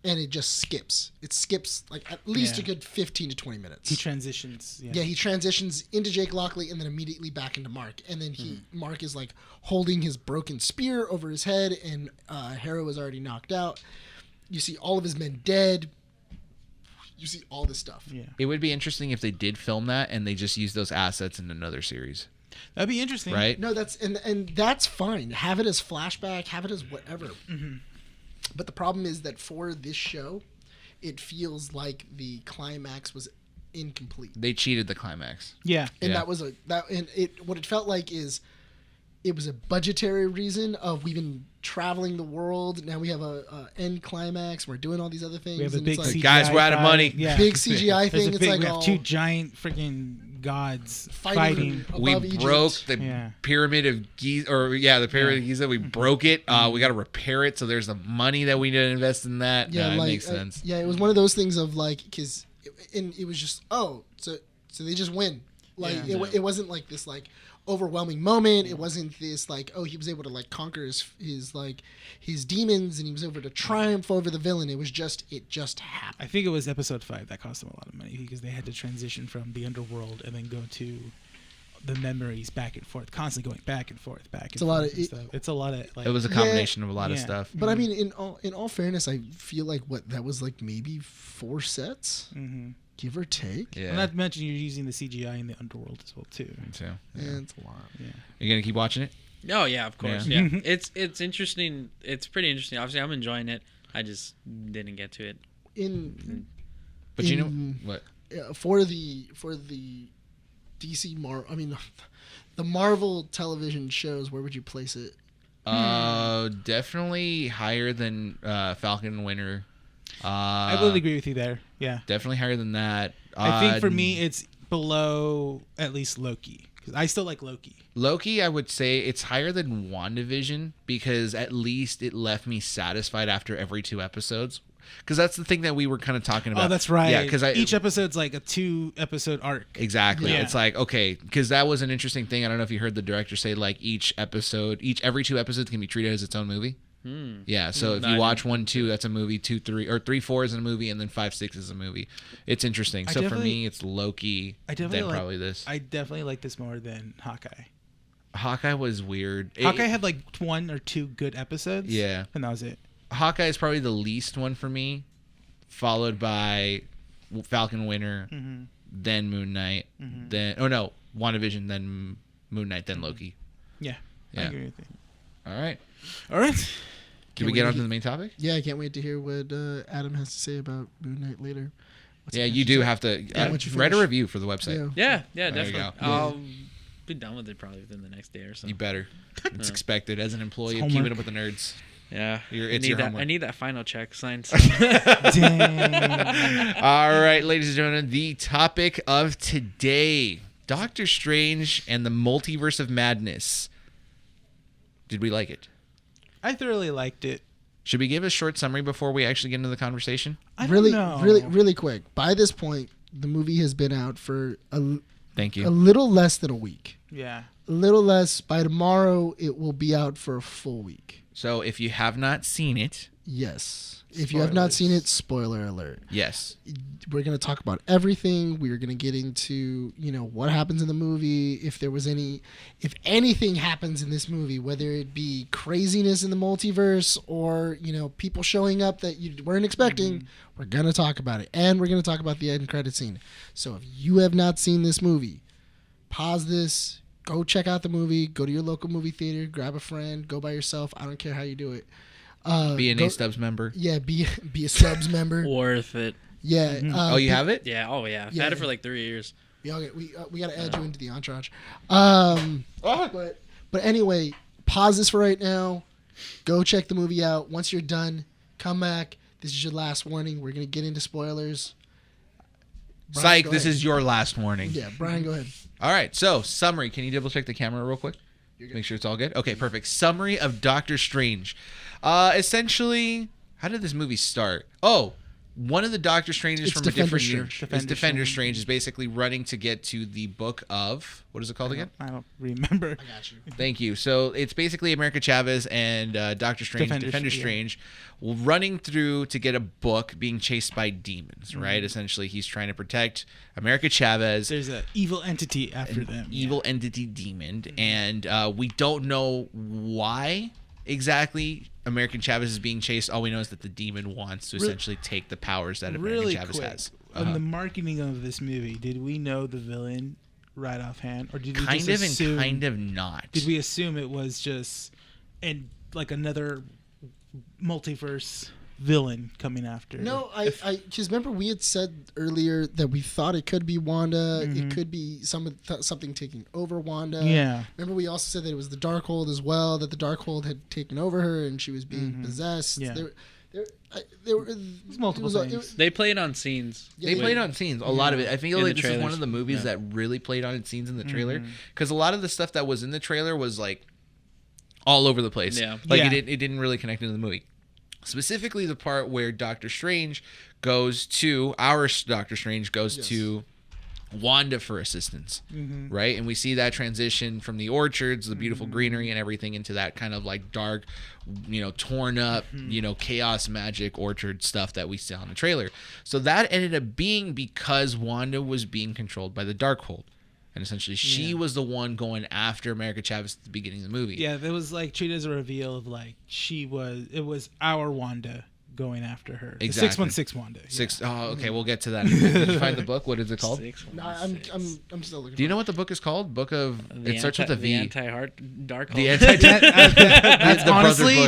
And it just skips. It skips like at least a good 15 to 20 minutes. He transitions. Yeah, he transitions into Jake Lockley and then immediately back into Mark. And then Mark is like holding his broken spear over his head, and Harrow is already knocked out. You see all of his men dead. You see all this stuff. Yeah. It would be interesting if they did film that and they just used those assets in another series. That'd be interesting, right? No, that's fine. Have it as flashback. Have it as whatever. Mm-hmm. But the problem is that for this show, it feels like the climax was incomplete. They cheated the climax. Yeah, and what it felt like is it was a budgetary reason of we've been traveling the world. Now we have a end climax. We're doing all these other things. We have a big CGI guys, we're out of money. Yeah. Big CGI thing. We have two giant freaking gods fighting. We broke the pyramid of Giza, the pyramid of Giza. We broke it. We got to repair it. So there's the money that we need to invest in that. Yeah, it makes sense. It was one of those things of like, because it was just so they just win. Like it wasn't like this like overwhelming moment. It wasn't this like, oh, he was able to like conquer his demons and he was able to triumph over the villain. It just happened. I think it was episode 5 that cost them a lot of money because they had to transition from the underworld and then go to the memories back and forth, constantly going back and forth, it's a lot of it's a lot of like, it was a combination of a lot of stuff. But I mean, in all fairness, I feel like that was like maybe 4 sets. Mm-hmm. Give or take. Yeah. Not to mention you're using the CGI in the underworld as well too. Yeah, it's a lot. Yeah. You gonna keep watching it? Oh yeah, of course. Yeah. It's interesting. It's pretty interesting. Obviously, I'm enjoying it. I just didn't get to it. You know what? For the DC the Marvel television shows, where would you place it? Definitely higher than Falcon and Winter. I will agree with you there. Yeah, definitely higher than that. I think for me, it's below at least Loki because I still like Loki. Loki, I would say it's higher than WandaVision because at least it left me satisfied after every 2 episodes. Because that's the thing that we were kind of talking about. Oh, that's right. Yeah, because each episode's like a 2-episode arc. Exactly. Yeah. It's like, okay, because that was an interesting thing. I don't know if you heard the director say like every 2 episodes can be treated as its own movie. Yeah, so if you watch 1, 2, that's a movie. 2, 3, or 3, 4 is a movie, and then 5, 6 is a movie. It's interesting. So for me, it's Loki. Then probably this. I definitely like this more than Hawkeye. Hawkeye was weird. Hawkeye had like 1 or 2 good episodes. Yeah. And that was it. Hawkeye is probably the least one for me, followed by Falcon Winter, then Moon Knight, then WandaVision, then Moon Knight, then Loki. Yeah. I agree with you. All right. Did we get on to the main topic? Yeah, I can't wait to hear what Adam has to say about Moon Knight later. You do have to write a review for the website. Yeah, definitely. Go. I'll be done with it probably within the next day or so. You better. It's expected as an employee of Homework. Keeping Up with the Nerds. Yeah, It's your homework. I need that final check signed. Dang. All right, ladies and gentlemen, the topic of today: Doctor Strange and the Multiverse of Madness. Did we like it? I thoroughly liked it. Should we give a short summary before we actually get into the conversation? I don't know. Really quick. By this point, the movie has been out for Thank you. a little less than a week. Yeah. A little less. By tomorrow, it will be out for a full week. So if you have not seen it, Yes. If you have not seen it, spoiler alert. yes. We're going to talk about everything. We're going to get into, what happens in the movie. If anything happens in this movie, whether it be craziness in the multiverse or, people showing up that you weren't expecting, we're going to talk about it. And we're going to talk about the end credit scene. So if you have not seen this movie, pause this, go check out the movie, go to your local movie theater, grab a friend, go by yourself. I don't care how you do it. Be an A-Stubs member. Yeah, be a Stubs member. Worth it. Yeah. You have it? Yeah. Oh yeah. I've had it for like 3 years. We got to add you into the entourage. But anyway, pause this for right now. Go check the movie out. Once you're done, come back. This is your last warning. We're gonna get into spoilers. Bryan, Psych, go this ahead. is your last warning. Yeah, Bryan, go ahead. All right, so summary. Can you double check the camera real quick? Make sure it's all good. Okay, perfect. Summary of Doctor Strange. Essentially, how did this movie start? Oh, one of the Doctor Stranges It's from Defender a different year. Strange. It's Defender Strange is basically running to get to the book of, what is it called again? I don't remember. I got you. Thank you. So it's basically America Chavez and Doctor Strange, Defender Strange, running through to get a book being chased by demons, right? Essentially, he's trying to protect America Chavez. There's an evil entity after them. Evil entity demon. And we don't know why exactly American Chavez is being chased. All we know is that the demon wants to essentially take the powers that American Chavez has. On the marketing of this movie, did we know the villain right offhand, or did we kind just of assume, and kind of not? Did we assume it was just another multiverse villain coming after? No, because remember we had said earlier that we thought it could be Wanda. It could be something taking over Wanda. Yeah. Remember we also said that it was the Darkhold as well. That the Darkhold had taken over her and she was being possessed. Yeah. There were multiple things. They played on scenes. They played on scenes, a lot of it. I feel In like the this is one trailers. of the movies that really played on its scenes in the trailer, because a lot of the stuff that was in the trailer was like all over the place. Yeah. It didn't really connect into the movie. Specifically, the part where Doctor Strange goes to to Wanda for assistance, right? And we see that transition from the orchards, the beautiful greenery and everything, into that kind of like dark, torn up, chaos magic orchard stuff that we saw in the trailer. So that ended up being because Wanda was being controlled by the Darkhold. And essentially, she was the one going after America Chavez at the beginning of the movie. Yeah, there was treated as a reveal of it was our Wanda going after her. Exactly. 616 Wanda. Oh, okay, we'll get to that. Did you find the book? What is it called? No, I'm still looking. Do you know what the book is called? It starts with a V. The anti-heart Darkhold. The anti.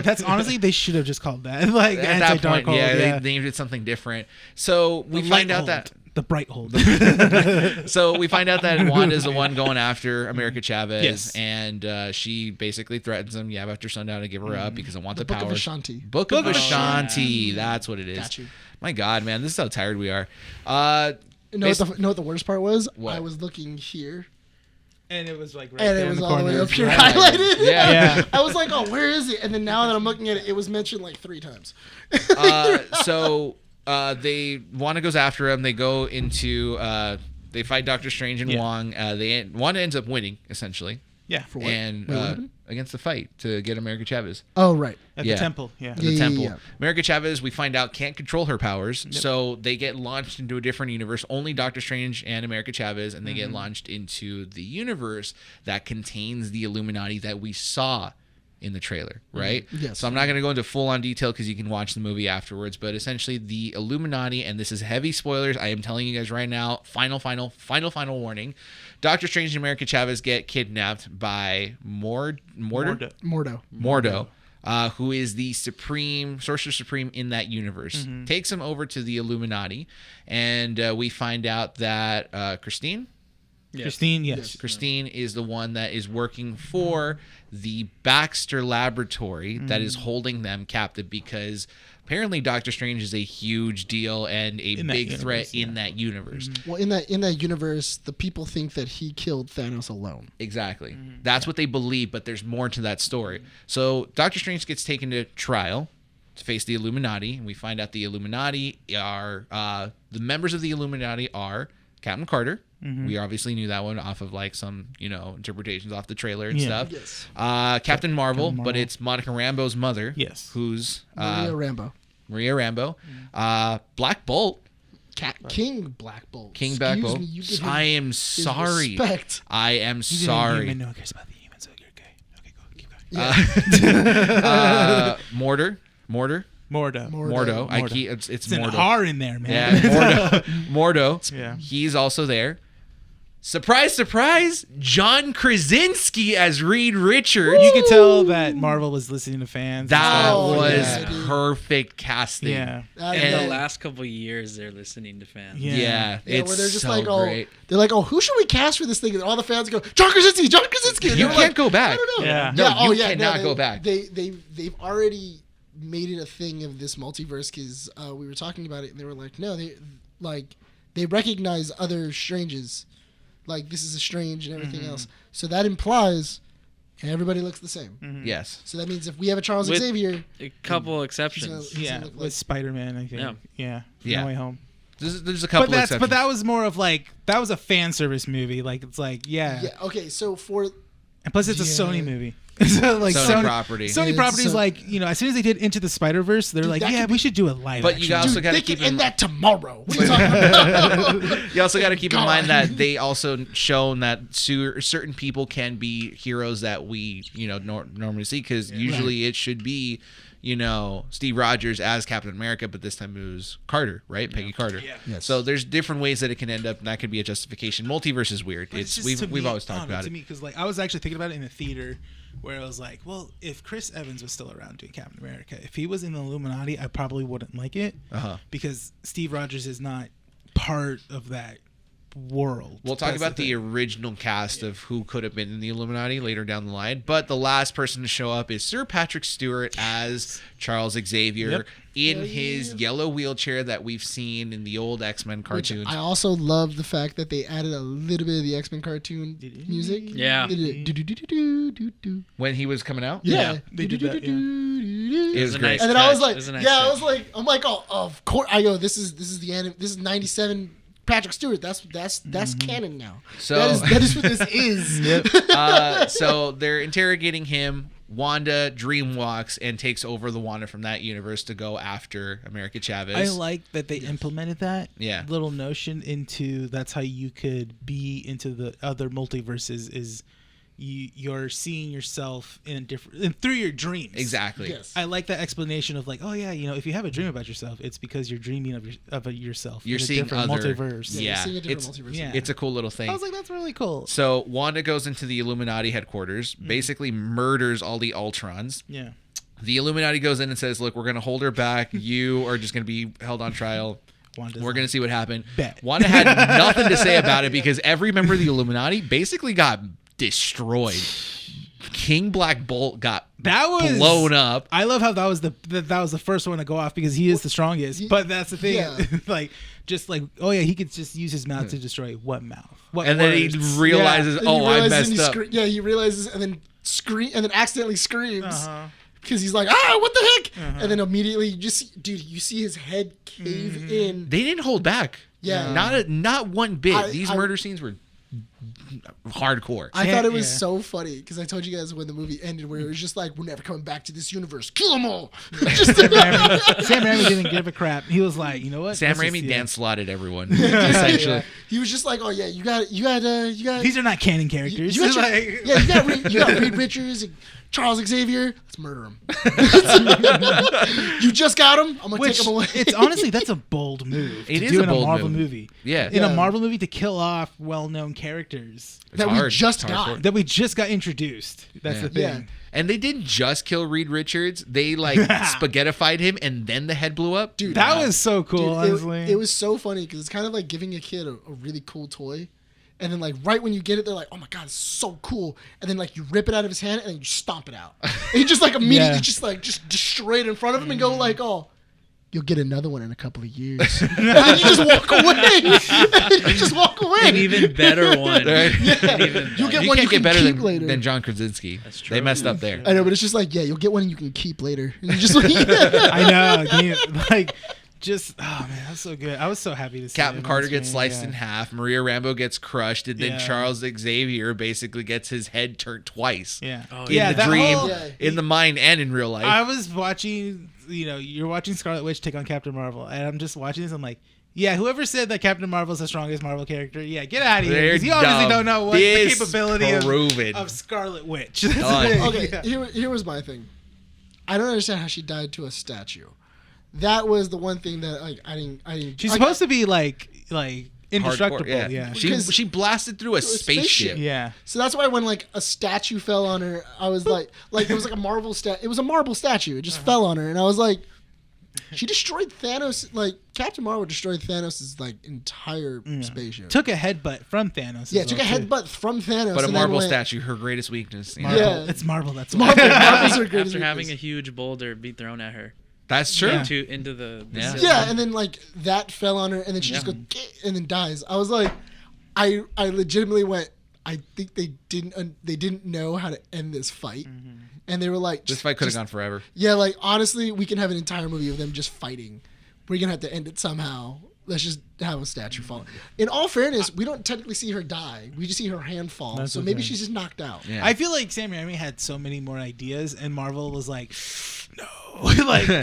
That's honestly they should have just called that At that point, Darkhold, they named it something different. So we find out that the bright hold. So we find out that Wanda is the one going after America Chavez, Yes. and she basically threatens him. Yeah, after sundown to give her up because I want the Book powers. of Ashanti. Book of Ashanti. That's what it is. Got you. My God, man, this is how tired we are. Know what the worst part was? What? I was looking here, And it was right and there it in was the all the corner. way up here Highlighted. highlighted. Yeah. I was like, oh, where is it? And then now that I'm looking at it, it was mentioned like 3 times. Wanda goes after him. They go into they fight Doctor Strange and Wong. Wanda ends up winning essentially. Yeah. For what? and Wait, what happened? against the fight to get America Chavez. Oh, right. At Yeah. the temple. Yeah. At the temple. Yeah. America Chavez, we find out, can't control her powers, so they get launched into a different universe. Only Doctor Strange and America Chavez, and they get launched into the universe that contains the Illuminati that we saw in the trailer, right? Yes. So I'm not going to go into full-on detail because you can watch the movie afterwards, but essentially the Illuminati, and this is heavy spoilers, I am telling you guys right now, final warning. Doctor Strange and America Chavez get kidnapped by Mordo, who is the Sorcerer Supreme in that universe. Takes him over to the Illuminati, and we find out that Christine, Christine, yes. Christine is the one that is working for the Baxter Laboratory that is holding them captive because apparently Doctor Strange is a huge deal and a big threat in that universe. Well, in that universe, the people think that he killed Thanos alone. Exactly. That's what they believe, but there's more to that story. So Doctor Strange gets taken to trial to face the Illuminati, and we find out the Illuminati are the members of the Illuminati are Captain Carter. We obviously knew that one off of like some, interpretations off the trailer and stuff. Yes. Captain Marvel, but it's Monica Rambeau's mother. Yes. Who's Maria Rambeau. Black Bolt. King Black Bolt. King Black Bolt. I am sorry. Respect. I am He's sorry. No one cares about the humans, so you're okay. Okay, go. Keep going. Mordo. Mordo. I keep it's an Mordo. R in there, man. Yeah, Mordo. Yeah. He's also there. Surprise, surprise! John Krasinski as Reed Richards. You could tell that Marvel was listening to fans. That Oh, was yeah. perfect casting. Yeah. In And- the last couple of years, they're listening to fans. Yeah. Yeah, it's where they're just so like, great. they're like, who should we cast for this thing? And all the fans go, John Krasinski. And You they're can't like, go back. I don't know. Yeah. No, you cannot go back. They've already made it a thing of this multiverse because we were talking about it and they were like, no, they recognize other Stranges, like this is a Strange and everything else. So that implies everybody looks the same. Yes. So that means if we have a Charles With Xavier, A couple he's exceptions. gonna Yeah, look with like- Spider-Man, I think. Yeah. Yeah. No Way Home. There's a couple But exceptions. that was more of like that was a fan service movie. Like it's like yeah. Okay, so for and plus it's a Yeah. Sony movie. So like Sony property. Sony It's property is so- like as soon as they did Into the Spider-Verse, they're like, that yeah, could we should do a live. But you action. also dude, got to they keep can in end that tomorrow. What are you talking about? You also got to keep in God. mind that they also shown that certain people can be heroes that we normally see because usually it should be Steve Rogers as Captain America, but this time it was Carter, right? Peggy Carter. Yeah. Yes. So there's different ways that it can end up, and that could be a justification. Multiverse is weird. But It's just we've to me, always I talked don't know, about to it. me, because I was actually thinking about it in the theater, where I was like, well, if Chris Evans was still around doing Captain America, if he was in the Illuminati, I probably wouldn't like it because Steve Rogers is not part of that world. We'll talk That's about the thing. original cast of who could have been in the Illuminati later down the line, but the last person to show up is Sir Patrick Stewart as Charles Xavier Yep. in his yellow wheelchair that we've seen in the old X-Men Which cartoons. I also love the fact that they added a little bit of the X-Men cartoon music. Yeah. They did do-do-do-do-do-do. When he was coming out? Yeah, they did that, yeah. Do-do-do-do-do-do. It was a great. nice And then I was touch. like, It was a nice yeah, I touch. was like, I'm like, oh, of course. I go, this is this is 97 Patrick Stewart. That's canon now. So- that is what this is. So they're interrogating him. Wanda dreamwalks and takes over the Wanda from that universe to go after America Chavez. I like that they implemented that little notion into that's how you could be into the other multiverses is you're seeing yourself in a different through your dreams. Exactly. Yes. I like that explanation of like, oh yeah, if you have a dream about yourself, it's because you're dreaming of yourself. You're in a seeing different other multiverse. You're Yeah, seeing a different it's multiverse. yeah. it's a cool little thing. I was like, that's really cool. So Wanda goes into the Illuminati headquarters, basically murders all the Ultrons. Yeah. The Illuminati goes in and says, look, we're going to hold her back. You are just going to be held on trial. Wanda's We're going to see what happened. Bet. Wanda had nothing to say about it because every member of the Illuminati basically got destroyed. King Black Bolt got blown up. I love how that was the first one to go off because he is the strongest. But that's the thing, Yeah. like just like he could just use his mouth to destroy what mouth? What And then he words? realizes, Then he I realizes messed and up. he realizes and then and then accidentally screams Uh-huh. because he's like, what the heck? And then immediately you see his head cave in. They didn't hold back. Yeah. Not one bit. I- These I- murder scenes were hardcore. I thought it was so funny because I told you guys when the movie ended where it was just like, we're never coming back to this universe. Kill them all. Sam Raimi didn't give a crap. He was like, you know what? Sam Raimi dance slotted everyone, essentially. Yeah. He was just like, oh yeah, you got. These are not canon characters. You got Reed Richards and Charles Xavier. Let's murder him. You just got him. I'm gonna take him away. It's honestly, that's a bold move. It to is do a in bold a Marvel move. movie. Yeah. In a Marvel movie to kill off well-known characters that we just got. That we just got introduced. That's the thing. Yeah. And they didn't just kill Reed Richards. They like spaghettified him, and then the head blew up. Dude, that was so cool. Dude, honestly, it was so funny because it's kind of like giving a kid a really cool toy. And then, like, right when you get it, they're like, oh, my God, it's so cool. And then, like, you rip it out of his hand and then you stomp it out. And you just, like, immediately just destroy it in front of him and go, like, oh, you'll get another one in a couple of years. And then you just walk away. An even better one. Right? You'll get You one can't you get can better keep than, later. than John Krasinski. That's true. They messed up there. I know, but it's just like, yeah, you'll get one you can keep later. And you just I know. Oh man, that's so good. I was so happy to see Captain it Carter on gets screen, sliced in half. Maria Rambeau gets crushed, and then Yeah. Charles Xavier basically gets his head turned twice. Yeah. Oh, In yeah. the that dream, whole- in the mind, and in real life. I was watching. You're watching Scarlet Witch take on Captain Marvel, and I'm just watching this. I'm like, yeah, whoever said that Captain Marvel is the strongest Marvel character, yeah, get out of here. Because you obviously don't know what the capability of Scarlet Witch. Done. okay, here was my thing. I don't understand how she died to a statue. That was the one thing that like I didn't. She's supposed to be like indestructible. Hardcore, Yeah. She blasted through a spaceship. Yeah. So that's why when like a statue fell on her, I was like it was like a marble it was a marble statue. It just fell on her, and I was like, she destroyed Thanos. Like Captain Marvel destroyed Thanos' like entire spaceship. Took a headbutt from Thanos. Yeah, took a headbutt from Thanos. But a and marble then went, statue, her greatest weakness. Marvel. Yeah. It's Marble. That's Marvel's why. her greatest After having a weakness. huge boulder be thrown at her. That's true. Yeah. Into the Yeah. ceiling. Yeah, and then like that fell on her, and then she just goes and then dies. I was like, I legitimately went. I think they didn't know how to end this fight, and they were like, This fight could have gone forever. Yeah, like honestly, we can have an entire movie of them just fighting. We're gonna have to end it somehow. Let's just have a statue fall. In all fairness, we don't technically see her die. We just see her hand fall. That's So the maybe thing. she's just knocked out. Yeah. I feel like Sam Raimi had so many more ideas, and Marvel was like, no, like, no.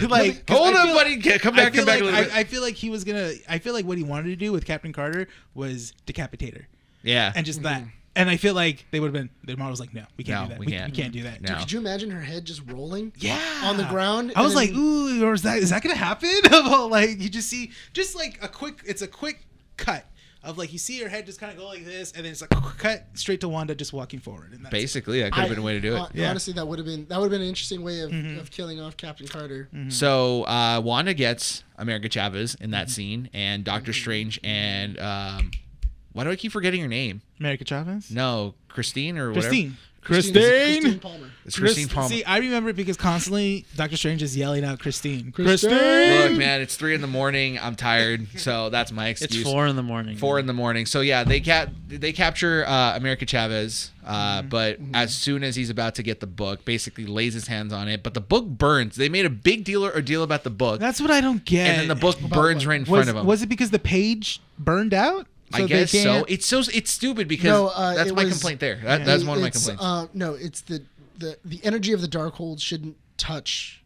Like, 'cause Hold I on, feel- buddy. Come back. I feel Come back like, a little bit. I feel like he was gonna. I feel like what he wanted to do with Captain Carter was decapitate her, Yeah. and just that. And I feel like they would have been. The Marvel was like, no, we can't No, do that. we We can't. can't do that. No. Could you imagine her head just rolling? Yeah, On the ground. I was and like, then- ooh, or is that gonna happen? Like you just see, just like a quick. It's a quick cut of like you see her head just kind of go like this, and then it's like cut straight to Wanda just walking forward. And that's it. Basically, that could have been a way to do it. Yeah. Honestly, that would have been an interesting way of killing off Captain Carter. So Wanda gets America Chavez in that scene, and Doctor Strange and why do I keep forgetting her name? America Chavez. No, Christine or whatever. Christine Palmer. It's Christine Palmer. See, I remember it because constantly Doctor Strange is yelling out Christine. Christine! Look, man, it's 3 a.m. I'm tired, so that's my excuse. It's 4 in the morning. 4 a.m. So yeah, they capture America Chavez, but as soon as he's about to get the book, basically lays his hands on it. But the book burns. They made a big deal about the book, That's what I don't get. and then the book burns right in front of him. Was it because the page burned out? I So they guess so. can't- It's stupid because No, that's it my was- complaint there. That's one of my It's, complaints. no, it's the energy of the Darkhold shouldn't touch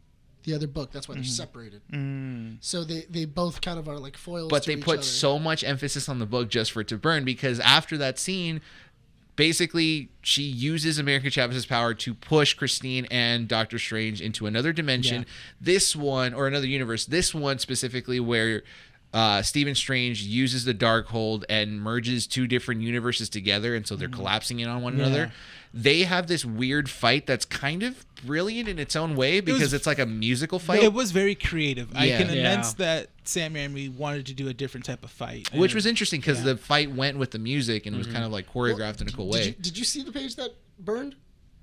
the other book. That's why they're separated. So they both kind of are like foils. But to they each put other. so much emphasis on the book just for it to burn, because after that scene, basically she uses America Chavez's power to push Christine and Doctor Strange into another dimension. Yeah. This one, or another universe. This one specifically where Stephen Strange uses the Darkhold and merges 2 different universes together, and so they're collapsing in on one another. They have this weird fight that's kind of brilliant in its own way because it's like a musical fight. It was very creative. I Yeah. can Yeah. immense that Sam Raimi wanted to do a different type of fight, which And- was interesting because the fight went with the music and it was kind of like choreographed in a cool way. Did you see the page that burned?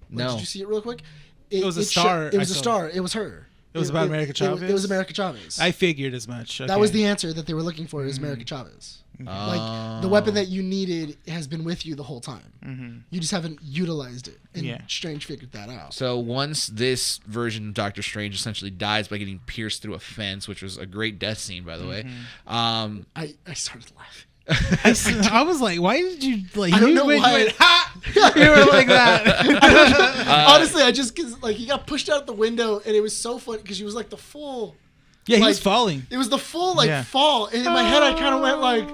No. Did you see it real quick? It was a star. It was I a saw star. It was her. It was about America Chavez? It was America Chavez. I figured as much. That was the answer that they were looking for. Is America Chavez. Like the weapon that you needed has been with you the whole time. You just haven't utilized it, and Strange figured that out. So once this version of Doctor Strange essentially dies by getting pierced through a fence, which was a great death scene, by the way. I started laughing. I was like, why did you like? I don't know why. You went, ha! You were like that. Honestly, I just cause like he got pushed out the window, and it was so funny because he was like the full. Yeah, he like, was falling. It was the full like Yeah. fall, and in my head I kind of went like,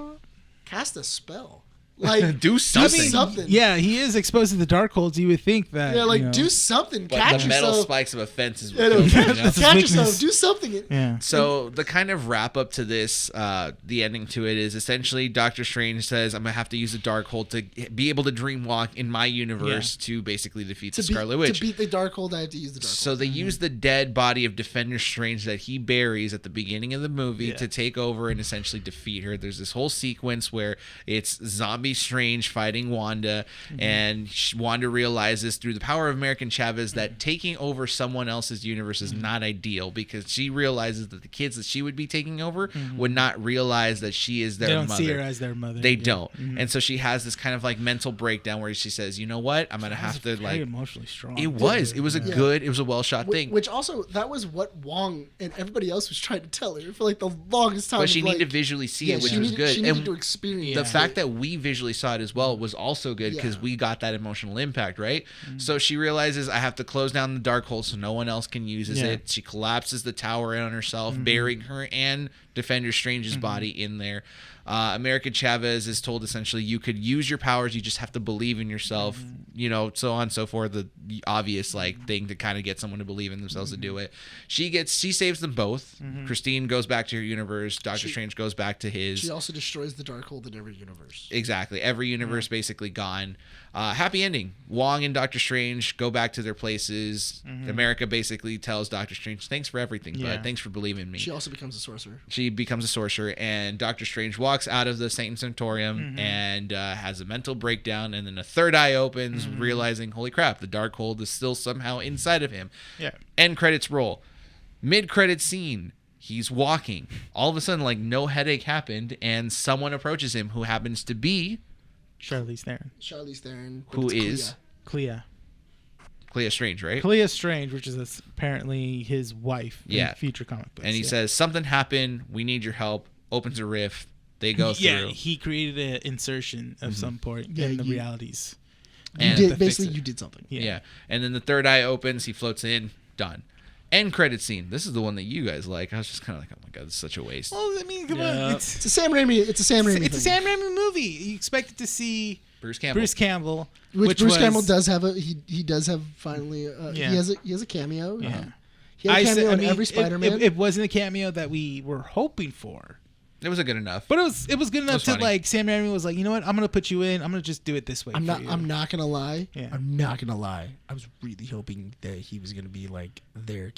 cast a spell, like Do something. something. Yeah, he is exposed to the Darkholds. You would think that. Yeah, like you know. do something. But Catch the metal yourself. spikes of a fence is Yeah, what no, kills him, you know? That's his catch weakness. yourself. Do something. Yeah. So the kind of wrap up to this, the ending to it is essentially Doctor Strange says, "I'm gonna have to use the Darkhold to be able to dream walk in my universe to basically defeat the Scarlet Witch." To beat the Darkhold, I have to use the Darkhold. So they use the dead body of Defender Strange that he buries at the beginning of the movie to take over and essentially defeat her. There's this whole sequence where it's Zombie Strange fighting Wanda, and Wanda realizes through the power of American Chavez that taking over someone else's universe is not ideal, because she realizes that the kids that she would be taking over would not realize that she is their They don't mother. see her as their mother. They don't. And so she has this kind of like mental breakdown where she says, you know what, I'm gonna have to Very like emotionally strong. it was a good, it was a well shot thing. Which also, that was what Wong and everybody else was trying to tell her for like the longest time. But she of, needed like, to visually see yeah, it, which she was needed, good. She needed And to experience the fact it. that we visually saw it as well was also good, because Yeah. we got that emotional impact, right? So she realizes, I have to close down the Darkhold so no one else can use it. She collapses the tower in on herself, burying her and Defender Strange's body in there. America Chavez is told essentially you could use your powers, you just have to believe in yourself, you know, so on and so forth. The obvious like thing to kind of get someone to believe in themselves to do it. She saves them both. Christine goes back to her universe. Doctor Strange goes back to his. She also destroys the Darkhold in every universe. Exactly. Every universe basically gone. Happy ending. Wong and Doctor Strange go back to their places. America basically tells Doctor Strange, thanks for everything, bud. Thanks for believing in me. She also becomes a sorcerer. She becomes a sorcerer, and Doctor Strange walks out of the Satan Sanctorium and has a mental breakdown, and then a third eye opens, realizing, holy crap, the Darkhold is still somehow inside of him. Yeah. End credits roll. Mid-credit scene. He's walking. All of a sudden, like, no headache happened, and someone approaches him who happens to be Charlize Theron. Charlize Theron. Who is Clea. Clea Strange, right? Clea Strange, which is apparently his wife in future comic books. And he says, something happened. We need your help. Opens a rift. They go through. Yeah, he created an insertion of some point in the realities. And You did something. Yeah. And then the third eye opens. He floats in. Done. End credit scene. This is the one that you guys like. I was just kind of like, oh my god, this is such a waste. Well, I mean, come on. It's a Sam Raimi. It's a Sam Raimi. It's a thing. Sam Raimi movie. You expected to see Bruce Campbell. Which Bruce Campbell does have he does have finally he has a cameo. Yeah. He had a cameo in every Spider-Man. It wasn't a cameo that we were hoping for. It was a good enough. But it was good enough to funny. like Sam Raimi was like, you know what, I'm gonna put you in. I'm gonna just do it this way. I'm not gonna lie. Yeah. I'm not gonna lie. I was really hoping that he was gonna be like their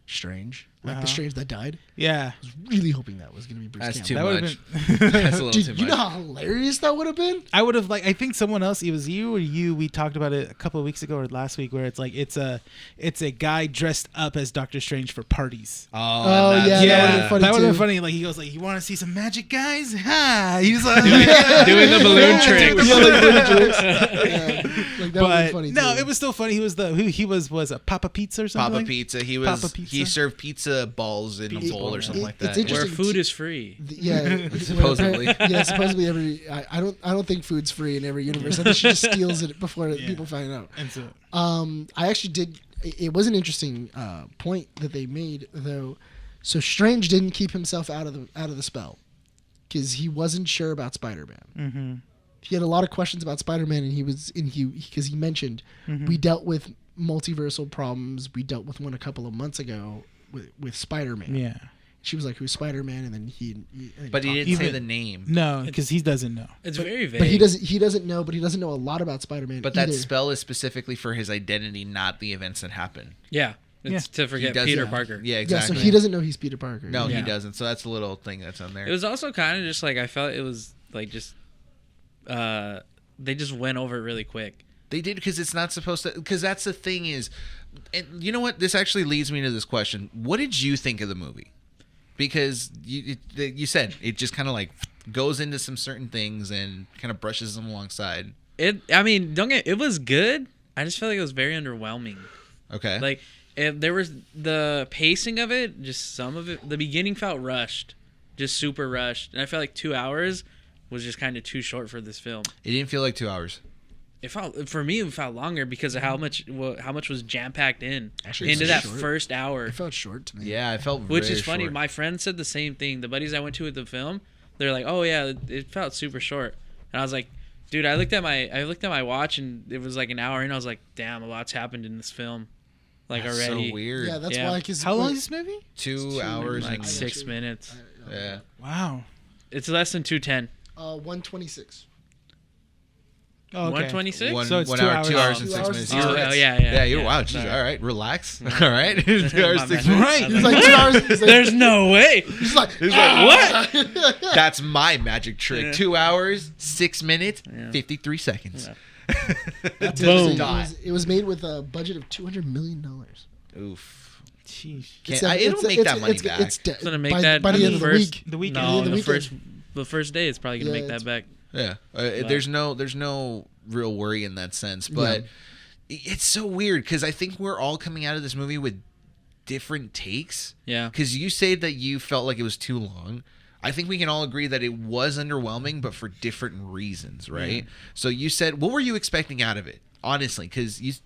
Strange, like the Strange that died. Yeah. I was really hoping that was gonna be Bruce That's Campbell. too That much. would have been. That's a little Dude, too you much. know how hilarious that would have been? I would have like. I think someone else. It was you or you. We talked about it a couple of weeks ago or last week, where it's like it's a guy dressed up as Doctor Strange for parties. Oh, yeah, that would've been funny, that would have been too. funny. Like he goes like, "You want to see some magic, guys?" Ha! He's like Doing the balloon tricks. Yeah, like balloon tricks. Yeah, like that would But be funny too. no, it was still funny. He was was a Papa Pizza or something. Papa Pizza. He was. Papa Pizza? He served pizza balls in a bowl or something like It's that. interesting. Where food is free. Yeah, Supposedly. Yeah, supposedly every. I don't think food's free in every universe. I think she just steals it before people find out. And so, I actually did. It was an interesting point that they made though. So Strange didn't keep himself out of the spell because he wasn't sure about Spider-Man. He had a lot of questions about Spider-Man, and because he mentioned we dealt with multiversal problems. We dealt with one a couple of months ago with Spider-Man. yeah. She was like, "Who's Spider-Man?" And then he But he didn't say the name. No, because he doesn't know. It's very vague. But he doesn't know. But he doesn't know a lot about Spider-Man. But that either. spell is specifically for his identity, not the events that happen. Yeah. It's to forget Peter Parker. Yeah, Yeah, exactly. so he doesn't know he's Peter Parker. No, Yeah. he doesn't. So that's a little thing that's on there. It was also kind of just like I felt it was like just they just went over it really quick. They did because it's not supposed to. Because that's the thing is, and you know what? This actually leads me to this question: what did you think of the movie? Because you said it just kind of like goes into some certain things and kind of brushes them alongside. It was good. I just felt like it was very underwhelming. Okay. Like there was the pacing of it, just some of it. The beginning felt rushed, just super rushed, and I felt like 2 hours was just kind of too short for this film. It didn't feel like 2 hours. It felt longer because of how much was jam packed Actually, into that short. first hour. It felt short to me. Yeah, I felt Which very is funny. short. My friends said the same thing. The buddies I went to at the film, they're like, "Oh yeah, it felt super short." And I was like, "Dude, I looked at my watch and it was like an hour in. I was like, damn, a lot's happened in this film, like That's already." so weird. Yeah, that's Yeah. why. Cause How long is this movie? 2 hours Like and 6 minutes. yeah. Wow. It's less than 2:10. 126. Oh, okay. 126. One, So it's 1 2 hour, hours. 2 hours and 2 6 hours minutes. and You're 6 right. Oh, yeah. Yeah, you're wow. Sorry. Geez, all right, relax. All right, 2 hours, My 6 bad. minutes. Right. He's like 2 hours. He's like, There's no way. he's like, He's like, What? That's my magic trick. Yeah. 2 hours, 6 minutes, Yeah. 53 seconds. That's Boom. interesting. It was made with a budget of $200 million. Oof. Jeez. It'll make that money back. It's gonna make by, that by the end of the first- week. The weekend. No, the the weekend. first day it's probably gonna Yeah, make that back. Yeah, there's no real worry in that sense, but it's so weird because I think we're all coming out of this movie with different takes. Yeah. Because you say that you felt like it was too long. I think we can all agree that it was underwhelming, but for different reasons, right? So you said, what were you expecting out of it? Honestly, because it's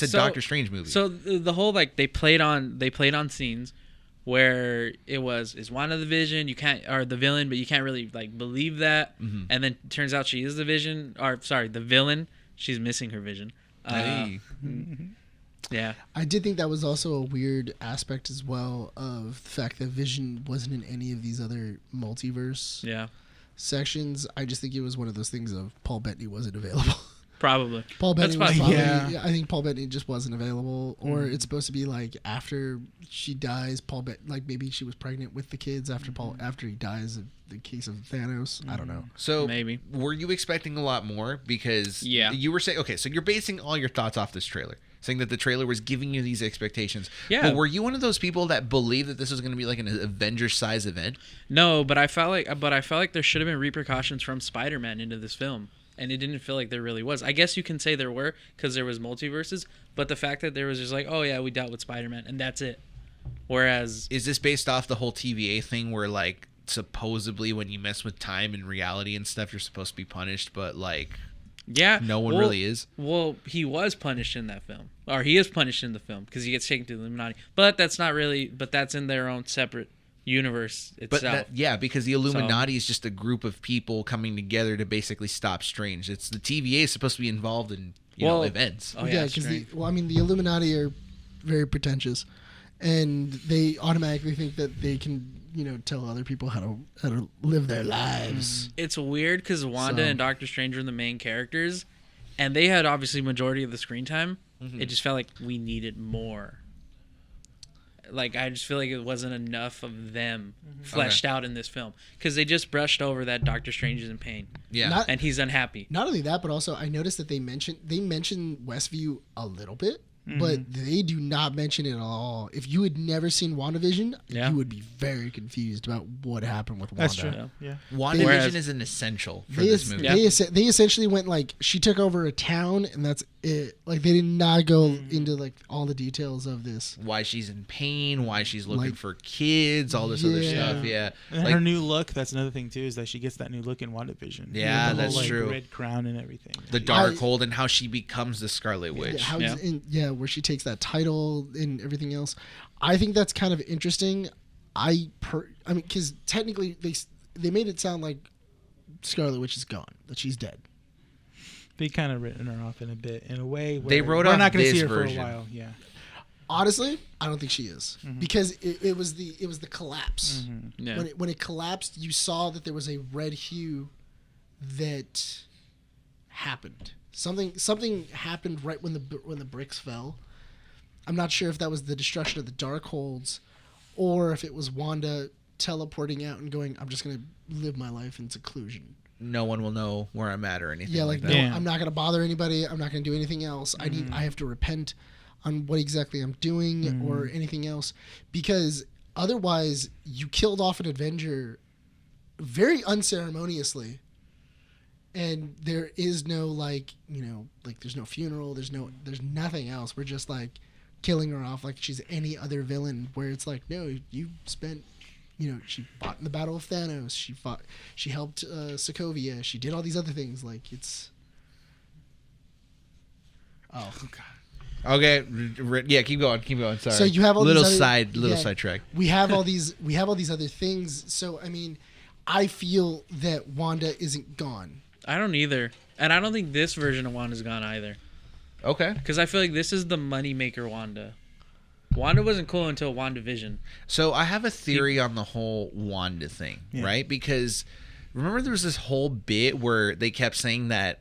a Doctor Strange movie. So the whole they played on scenes where is Wanda the Vision, the villain, but you can't really believe that, and then it turns out she is the the villain. She's missing her vision. Hey. Yeah. I did think that was also a weird aspect as well of the fact that Vision wasn't in any of these other multiverse sections. I just think it was one of those things of Paul Bettany wasn't available. Probably. Paul Bettany That's was probably- probably, Yeah. I think Paul Bettany just wasn't available, or it's supposed to be after she dies, maybe she was pregnant with the kids after he dies in the case of Thanos. I don't know. So Maybe. were you expecting a lot more? Because you were saying, okay, so you're basing all your thoughts off this trailer, saying that the trailer was giving you these expectations. Yeah. But were you one of those people that believed that this was going to be like an Avengers size event? No, but I felt like there should have been repercussions from Spider-Man into this film. And it didn't feel like there really was. I guess you can say there were because there was multiverses, but the fact that there was just oh yeah, we dealt with Spider-Man and that's it. Whereas, is this based off the whole TVA thing where supposedly when you mess with time and reality and stuff, you're supposed to be punished, but no one really is? Well, he was punished in that film, or he is punished in the film because he gets taken to the Illuminati. But that's not really. But that's in their own separate universe itself. But because the Illuminati is just a group of people coming together to basically stop Strange. It's the TVA is supposed to be involved in events. Oh yeah, because the Illuminati are very pretentious, and they automatically think that they can tell other people how to live their lives. It's weird because Wanda and Doctor Strange are the main characters, and they had obviously majority of the screen time. It just felt like we needed more. I just feel like it wasn't enough of them fleshed out in this film because they just brushed over that Doctor Strange is in pain. Yeah, and he's unhappy. Not only that, but also I noticed that they mention Westview a little bit, but they do not mention it at all. If you had never seen WandaVision, you would be very confused about what happened with Wanda. That's true. Yeah. WandaVision is an essential for this movie. They essentially went she took over a town and that's it. They did not go into all the details of this. Why she's in pain, why she's looking for kids, all this other stuff. Yeah. And her new look, that's another thing too, is that she gets that new look in WandaVision. Yeah, the that's whole, true. Red crown and everything. The Darkhold and how she becomes the Scarlet Witch. Where she takes that title and everything else. I think that's kind of interesting. Because technically they made it sound like Scarlet Witch is gone, that she's dead. They kind of written her off in a way. Where They wrote we're off not going to this see her version. for a while. Yeah. Honestly, I don't think she is because it was the collapse. Yeah. When it collapsed, you saw that there was a red hue that happened. Something happened right when the bricks fell. I'm not sure if that was the destruction of the Darkholds, or if it was Wanda teleporting out and going, "I'm just gonna live my life in seclusion. No one will know where I'm at or anything." Yeah, like that. no, I'm not gonna bother anybody. I'm not gonna do anything else. I have to repent on what exactly I'm doing or anything else, because otherwise you killed off an Avenger very unceremoniously. And there is no there's no funeral, there's nothing else. We're just killing her off like she's any other villain, where it's no, you spent she fought in the Battle of Thanos. She helped Sokovia. She did all these other things. Like, it's... Oh, God. Okay, yeah, keep going. Sorry. So you have all little these other, sidetrack. We have all these other things. So I mean, I feel that Wanda isn't gone. I don't either, and I don't think this version of Wanda's gone either. Okay. Because I feel like this is the moneymaker Wanda. Wanda wasn't cool until WandaVision. So I have a theory on the whole Wanda thing, right? Because remember there was this whole bit where they kept saying that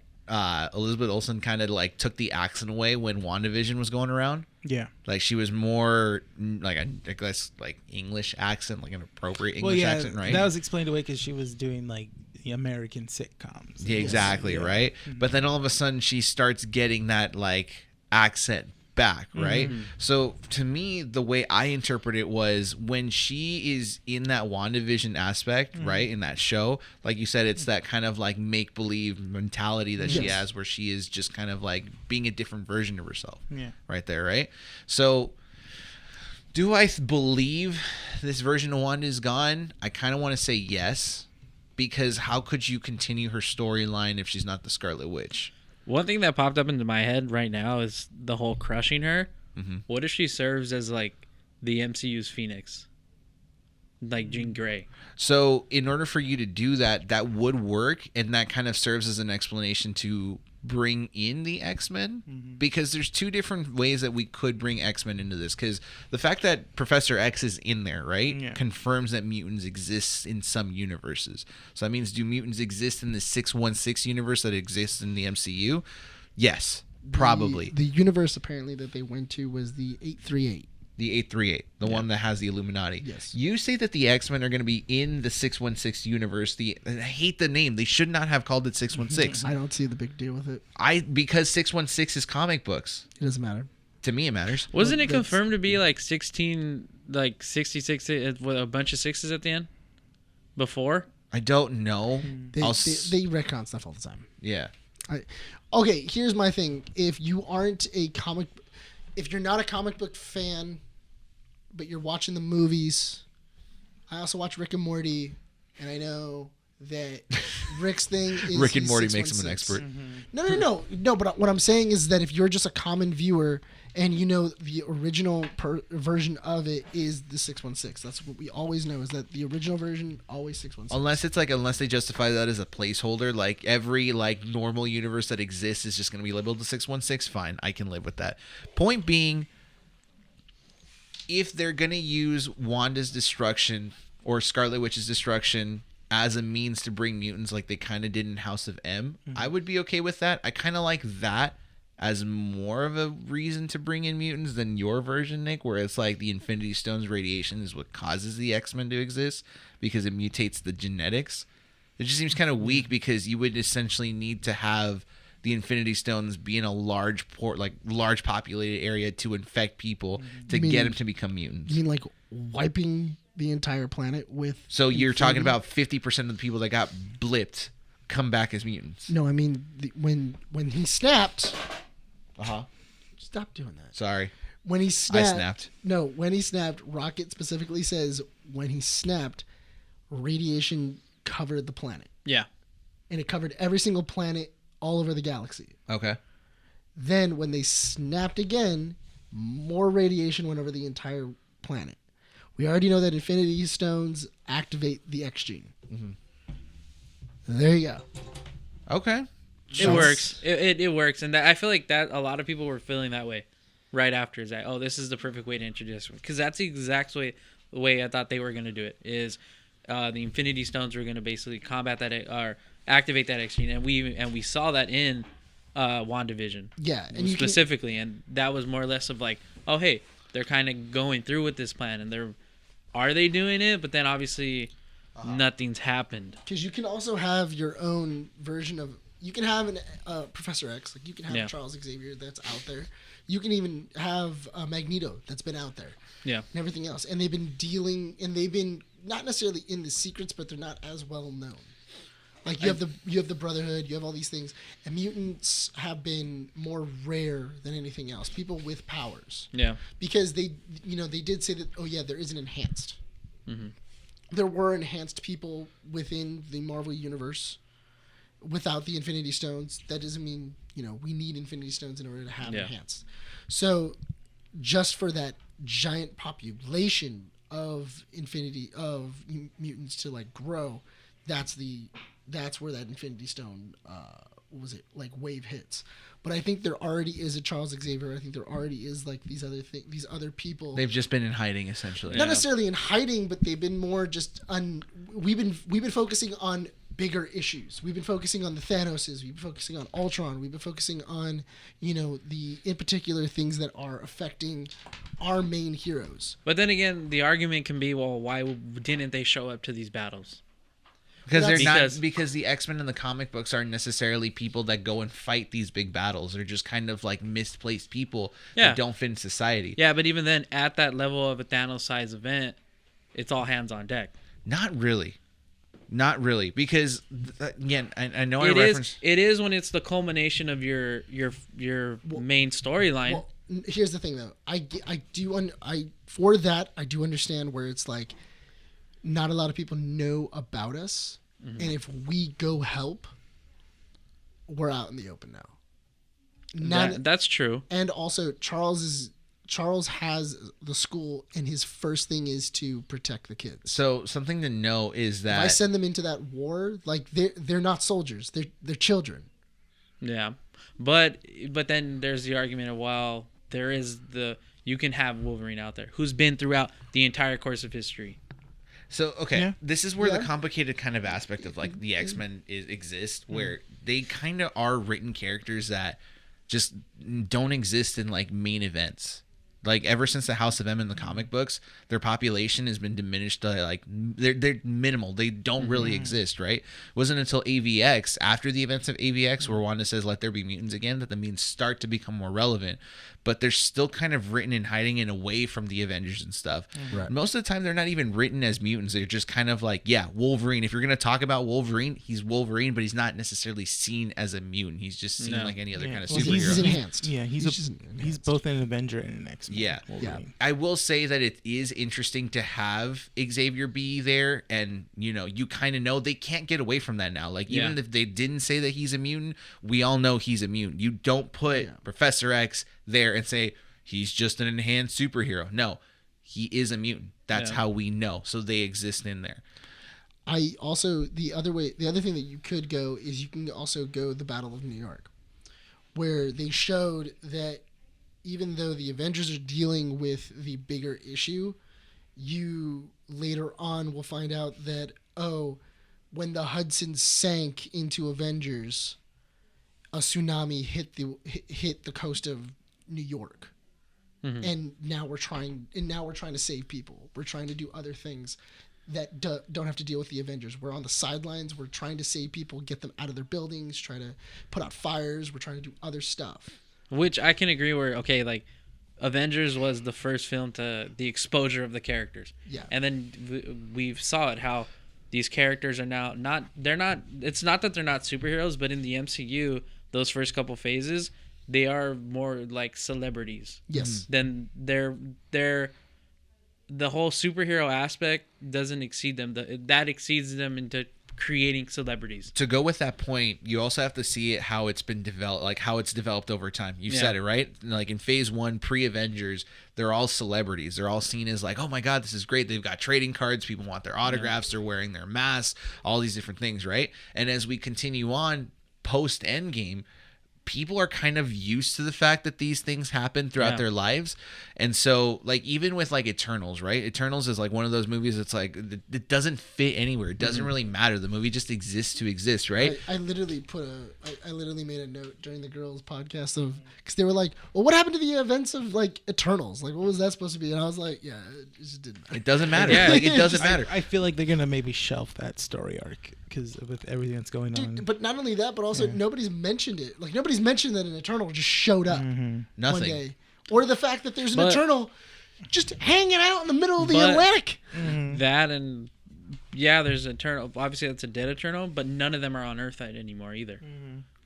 Elizabeth Olsen kind of like took the accent away when WandaVision was going around. Yeah. Like she was more like I guess like English accent, like an appropriate English accent, right? That was explained away because she was doing like the American sitcoms. Yeah, exactly, right? Mm-hmm. But then all of a sudden she starts getting that like accent back, right? Mm-hmm. So to me, the way I interpret it was when she is in that WandaVision aspect, right, in that show, like you said, it's that kind of like make-believe mentality that she has where she is just kind of like being a different version of herself. Yeah. Right there, right? So do I believe this version of Wanda is gone? I kind of want to say yes, because how could you continue her storyline if she's not the Scarlet Witch? One thing that popped up into my head right now is the whole crushing her. Mm-hmm. What if she serves as like the MCU's Phoenix? Like Jean Grey. So in order for you to do that, that would work, and that kind of serves as an explanation to bring in the X-Men, because there's two different ways that we could bring X-Men into this, because the fact that Professor X is in there, right, confirms that mutants exist in some universes. So that means, do mutants exist in the 616 universe that exists in the MCU? Yes, probably. The universe apparently that they went to was the 838. The 838, the one that has the Illuminati. Yes. You say that the X-Men are going to be in the 616 universe. I hate the name. They should not have called it 616. I don't see the big deal with it. Because 616 is comic books. It doesn't matter. To me, it matters. Wasn't it confirmed to be like 16, like 66 with a bunch of sixes at the end? Before? I don't know. They retcon stuff all the time. Yeah. Okay, here's my thing. If you're not a comic book fan, but you're watching the movies, I also watch Rick and Morty, and I know that Rick's thing is Rick and Morty makes him an expert. No. But what I'm saying is that if you're just a common viewer and you know the original version of it is the 616, that's what we always know, is that the original version always 616. Unless they justify that as a placeholder, like every like normal universe that exists is just going to be labeled the 616. Fine, I can live with that. Point being, if they're going to use Wanda's destruction or Scarlet Witch's destruction as a means to bring mutants like they kind of did in House of M, I would be okay with that. I kind of like that as more of a reason to bring in mutants than your version, Nick, where it's like the Infinity Stones radiation is what causes the X-Men to exist because it mutates the genetics. It just seems kind of weak because you would essentially need to have the Infinity Stones be in a large populated area to infect people to get them to become mutants. You mean like wiping the entire planet with... So you're talking about 50% of the people that got blipped come back as mutants. No, I mean, when he snapped... Stop doing that. Sorry. When he snapped... I snapped. No, when he snapped, Rocket specifically says when he snapped, radiation covered the planet. Yeah. And it covered every single planet all over the galaxy. Okay. Then when they snapped again, more radiation went over the entire planet. We already know that Infinity Stones activate the X gene. Mm-hmm. There you go. Okay. It works. It works, and I feel like that a lot of people were feeling that way right after. Is that, oh, this is the perfect way to introduce, because that's the exact way I thought they were going to do it. Is the Infinity Stones were going to basically combat that or activate that X gene, and we saw that in WandaVision. Yeah, and specifically, and that was more or less of like, oh hey, they're kind of going through with this plan, and are they doing it? But then obviously nothing's happened. Because you can also have your own version of. You can have a Professor X, like you can have a Charles Xavier that's out there. You can even have a Magneto that's been out there. Yeah. And everything else. And they've been not necessarily in the secrets, but they're not as well known. Like you have the Brotherhood, you have all these things. And mutants have been more rare than anything else. People with powers. Yeah. Because they did say that, oh yeah, there is an enhanced. Mm-hmm. there were enhanced people within the Marvel universe without the Infinity Stones. That doesn't mean, we need Infinity Stones in order to have enhanced. So just for that giant population of mutants to like grow, that's where that Infinity Stone wave hits. But I think there already is a Charles Xavier. I think there already is like these other people. They've just been in hiding essentially. Not necessarily in hiding, but they've been more just we've been focusing on bigger issues. We've been focusing on the Thanoses. We've been focusing on Ultron. We've been focusing on, in particular things that are affecting our main heroes. But then again, the argument can be, well, why didn't they show up to these battles? Because the X-Men in the comic books aren't necessarily people that go and fight these big battles. They're just kind of like misplaced people that don't fit in society. Yeah, but even then, at that level of a Thanos-sized event, it's all hands on deck. Not really, because again, I know it is when it's the culmination of your main storyline. Well, here's the thing, though. I do understand where it's like not a lot of people know about us, and if we go help, we're out in the open now. That's true. And also, Charles has the school, and his first thing is to protect the kids. So something to know is that if I send them into that war, like they're not soldiers, they're children. Yeah, but then there's the argument of, well, you can have Wolverine out there who's been throughout the entire course of history. So, okay, this is where the complicated kind of aspect of like the X-Men exists, where they kind of are written characters that just don't exist in like main events. Like ever since the House of M in the comic books, their population has been diminished to like they're minimal. They don't really exist, right? It wasn't until AVX, after the events of AVX, where Wanda says "Let there be mutants" again, that the mutants start to become more relevant. But they're still kind of written in hiding and away from the Avengers and stuff. Right. Most of the time, they're not even written as mutants. They're just kind of like, Wolverine. If you're going to talk about Wolverine, he's Wolverine, but he's not necessarily seen as a mutant. He's just seen like any other kind of superhero. He's enhanced. Yeah, he's both an Avenger and an X-Men. Yeah. Wolverine. Yeah. I will say that it is interesting to have Xavier be there, and you kind of know they can't get away from that now. Like even if they didn't say that he's a mutant, we all know he's a mutant. You don't put Professor X there and say he's just an enhanced superhero. No, he is a mutant. That's how we know. So they exist in there. I also the other thing that you could go is you can also go the Battle of New York, where they showed that even though the Avengers are dealing with the bigger issue, you later on will find out that when the Hudson sank into Avengers, a tsunami hit the coast of New York, and now we're trying to save people. We're trying to do other things that don't have to deal with the Avengers. We're on the sidelines. We're trying to save people, get them out of their buildings, try to put out fires. We're trying to do other stuff. Which I can agree like Avengers was the first film to the exposure of the characters. Yeah, and then we saw it how these characters are now it's not that they're not superheroes, but in the MCU, those first couple phases, they are more like celebrities. Yes. Then they're the whole superhero aspect doesn't exceed them. That exceeds them into creating celebrities. To go with that point, you also have to see it how it's been developed, like how it's developed over time. You said it, right? Like in phase 1, pre-Avengers, they're all celebrities. They're all seen as like, oh my God, this is great. They've got trading cards. People want their autographs. They're wearing their masks, all these different things, right? And as we continue on post Endgame, people are kind of used to the fact that these things happen throughout their lives. And so like even with like Eternals, right? Eternals is like one of those movies that's like it doesn't fit anywhere. It doesn't really matter. The movie just exists to exist, right? I literally made a note during the girls' podcast because they were like, well, what happened to the events of like Eternals? Like what was that supposed to be? And I was like, it just didn't matter. It doesn't matter. Like it doesn't matter. I feel like they're gonna maybe shelf that story arc because with everything that's going on. But not only that, but also nobody's mentioned it. Like nobody's mentioned that an Eternal just showed up one day, or the fact that there's an Eternal just hanging out in the middle of the Atlantic. That and there's Eternal. Obviously, that's a dead Eternal, but none of them are on Earth anymore either.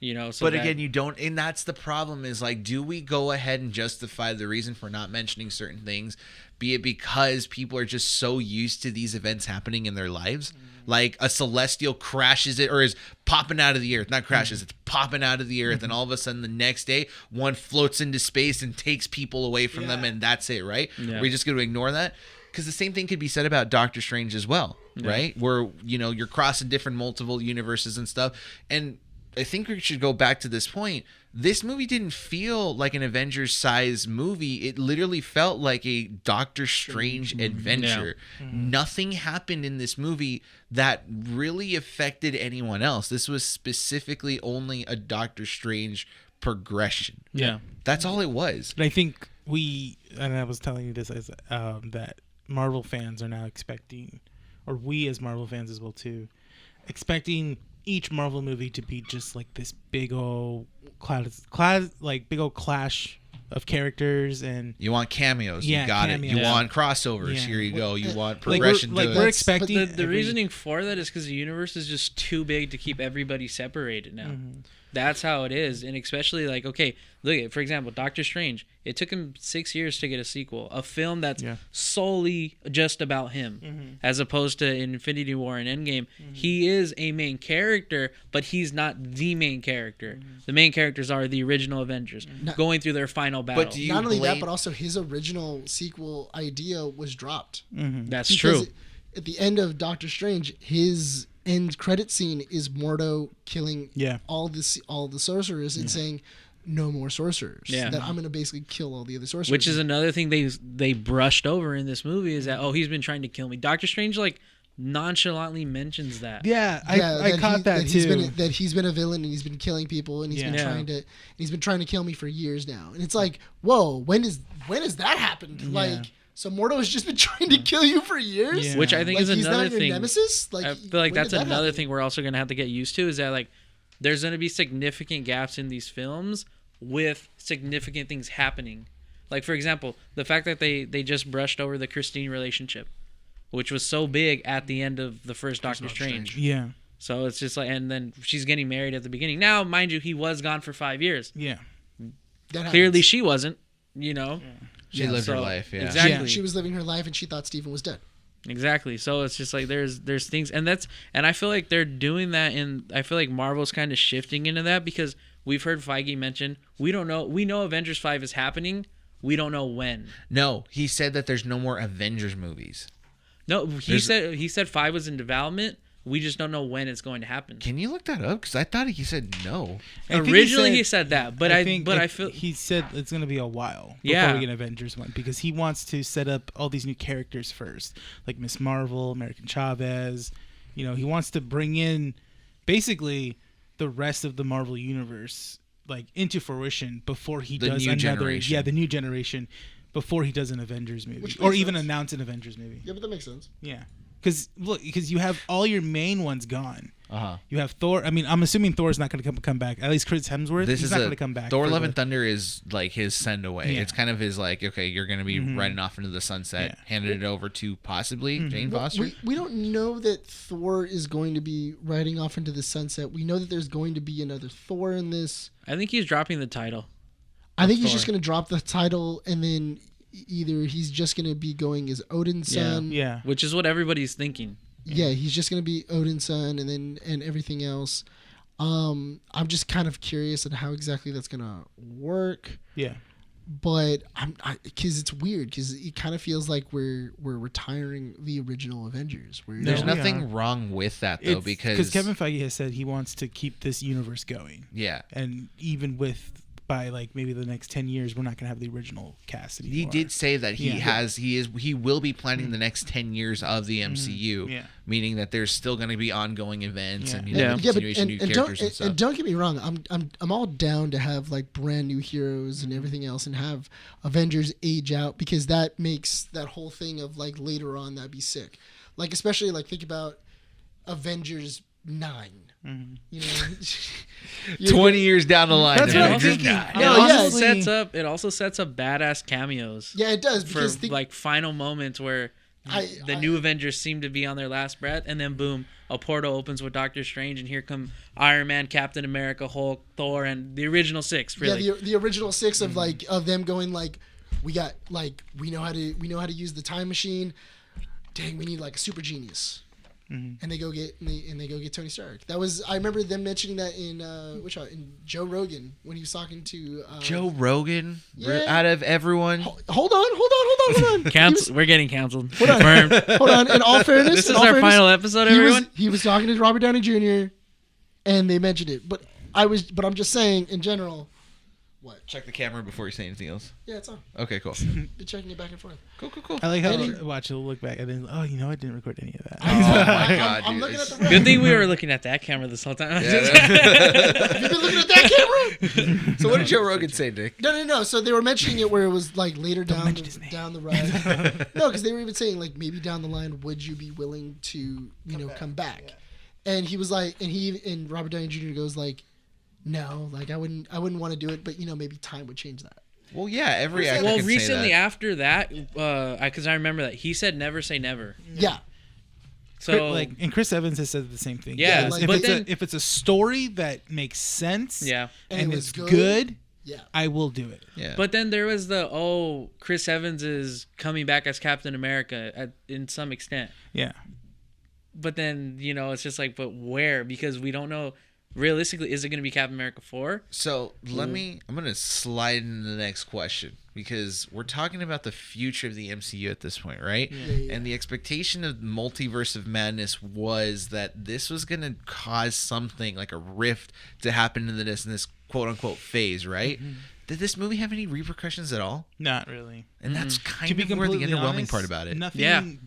You know, so but again, you don't, and that's the problem is like, do we go ahead and justify the reason for not mentioning certain things, be it because people are just so used to these events happening in their lives? Like a celestial crashes it or is popping out of the earth, not crashes, it's popping out of the earth, and all of a sudden the next day one floats into space and takes people away from them, and that's it, right? Yeah. We're just going to ignore that? Because the same thing could be said about Doctor Strange as well, right? Where, you know, you're crossing different multiple universes and stuff. And I think we should go back to this point. This movie didn't feel like an Avengers-sized movie. It literally felt like a Doctor Strange adventure. Yeah. Nothing happened in this movie that really affected anyone else. This was specifically only a Doctor Strange progression. Yeah. That's all it was. But I think and I was telling you this, as that Marvel fans are now expecting, or we as Marvel fans as well too, expecting each Marvel movie to be just like this big old big old clash of characters, and you want cameos, you got cameos. It. You want crossovers, here you go. You want progression. We're expecting. But the reasoning for that is because the universe is just too big to keep everybody separated now. That's how it is, and especially like, okay, look at, for example, Doctor Strange. It took him 6 years to get a sequel, a film that's solely just about him, as opposed to Infinity War and Endgame. He is a main character, but he's not the main character. The main characters are the original Avengers going through their final battle. But not only that, but also his original sequel idea was dropped. That's because true. At the end of Doctor Strange, his end credit scene is Mordo killing all the sorcerers and saying, "No more sorcerers." That I'm going to basically kill all the other sorcerers. Which is another thing they brushed over in this movie, is that, he's been trying to kill me. Doctor Strange like nonchalantly mentions that. I caught that too. He's been a villain and he's been killing people and he's been trying to kill me for years now. And it's like, whoa, when has that happened? Like, so Mordo has just been trying to kill you for years? Yeah. Which I think is another thing. He's not your nemesis? Like, I feel like that's another thing we're also going to have to get used to, is that like there's going to be significant gaps in these films with significant things happening. Like, for example, the fact that they just brushed over the Christine relationship, which was so big at the end of the first Doctor Strange. Yeah. So it's just like, and then she's getting married at the beginning. Now, mind you, he was gone for 5 years. Yeah. Clearly she wasn't, you know. Yeah. She lived her life, Exactly. Yeah. She was living her life and she thought Stephen was dead. Exactly. So it's just like there's things, and I feel like they're doing that, and I feel like Marvel's kind of shifting into that, because we've heard Feige mention, we know Avengers 5 is happening, we don't know when. No, he said that there's no more Avengers movies. No, he said 5 was in development. We just don't know when it's going to happen. Can you look that up? Because I thought he said no. Originally he said that, but I feel he said it's going to be a while before we get Avengers 1, because he wants to set up all these new characters first, like Miss Marvel, American Chavez. You know, he wants to bring in basically the rest of the Marvel universe like into fruition before he does another generation. the new generation, before he does an Avengers movie, or even announce an Avengers movie. Yeah, but that makes sense. Yeah. Because you have all your main ones gone. Uh-huh. You have Thor. I mean, I'm assuming Thor's not going to come back. At least Chris Hemsworth, he's not going to come back. Thor: Love and Thunder is like his send away. Yeah. It's kind of his like, okay, you're going to be riding off into the sunset, handing it over to possibly Jane Foster. We don't know that Thor is going to be riding off into the sunset. We know that there's going to be another Thor in this. I think he's dropping the title. I think he's just going to drop the title, and then either he's just going to be going as Odin's son. Yeah. Which is what everybody's thinking. Yeah, he's just going to be Odin's son and everything else. I'm just kind of curious on how exactly that's going to work. Yeah. But because it's weird, because it kind of feels like we're retiring the original Avengers. There's nothing wrong with that, though, because Kevin Feige has said he wants to keep this universe going. Yeah. And even by like maybe the next 10 years, we're not going to have the original cast anymore. He did say that he will be planning the next 10 years of the MCU, meaning that there's still going to be ongoing events and continuation new characters and stuff. And don't get me wrong, I'm all down to have like brand new heroes and everything else, and have Avengers age out, because that makes that whole thing of like later on, that'd be sick. Like, especially like think about Avengers 9. You know, 20 years down the line. That's what I'm thinking. It also sets up badass cameos. Yeah, it does, because for like final moments where the new Avengers seem to be on their last breath, and then boom, a portal opens with Doctor Strange, and here come Iron Man, Captain America, Hulk, Thor, and the original six. Really, yeah, the original six of of them going we know how to use the time machine. Dang, we need a super genius. And they go get Tony Stark. I remember them mentioning that in Joe Rogan when he was talking to Joe Rogan. Out of everyone. Hold on. We're getting canceled. Hold on. In all fairness, this is our final episode, everyone. He was talking to Robert Downey Jr. and they mentioned it, but I'm just saying in general. What? Check the camera before you say anything else. Yeah, it's on. Okay, cool. Been checking it back and forth. Cool. I like how it'll look back and then, I didn't record any of that. Oh my god, I'm dude. looking at the Good thing we were looking at that camera this whole time. You've been looking at that camera? So what did Joe Rogan say, Nick? No. So they were mentioning it where it was later down the ride. No, because they were even saying maybe down the line, would you be willing to come back? Yeah. And he was and Robert Downey Jr. goes no, I wouldn't want to do it, but maybe time would change that. Well, yeah, every actor Well, can recently say that. after that, because I remember that he said never say never. Yeah. So and Chris Evans has said the same thing. Yeah, if it's a story that makes sense, yeah, and it's good, yeah, I will do it. Yeah. But then there was Chris Evans is coming back as Captain America in some extent. Yeah. But then it's just but where? Because we don't know. Realistically, is it going to be Captain America 4? So I'm going to slide into the next question because we're talking about the future of the MCU at this point, right? Yeah. And the expectation of Multiverse of Madness was that this was going to cause something like a rift to happen in this quote unquote phase, right? Mm-hmm. Did this movie have any repercussions at all? Not really. And that's kind of where the underwhelming part about it. Nothing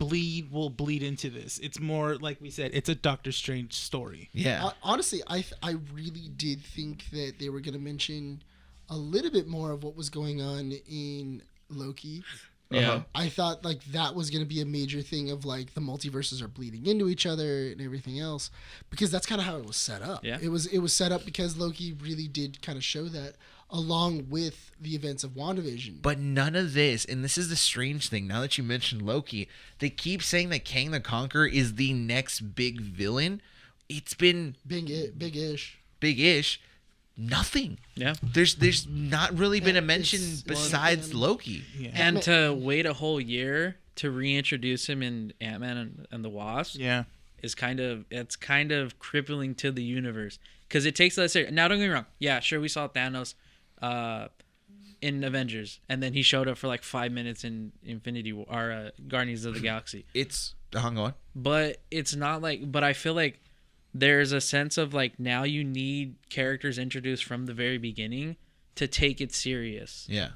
will bleed into this. It's more, like we said, it's a Doctor Strange story. Yeah. Honestly, I really did think that they were going to mention a little bit more of what was going on in Loki. Yeah. I thought that was going to be a major thing of the multiverses are bleeding into each other and everything else, because that's kind of how it was set up. Yeah. It was set up because Loki really did kind of show that, along with the events of WandaVision. But none of this, and this is the strange thing, now that you mentioned Loki, they keep saying that Kang the Conqueror is the next big villain. It's been big-ish. Nothing. Yeah. There's not really been a mention besides Loki. Yeah. And to wait a whole year to reintroduce him in Ant-Man and the Wasp. Yeah. Is kind of crippling to the universe, because it takes us. Now, don't get me wrong. Yeah, sure, we saw Thanos in Avengers, and then he showed up for 5 minutes in Infinity War or Guardians of the Galaxy. It's hung on, but it's not but I feel like there's a sense of now you need characters introduced from the very beginning to take it serious. Yeah.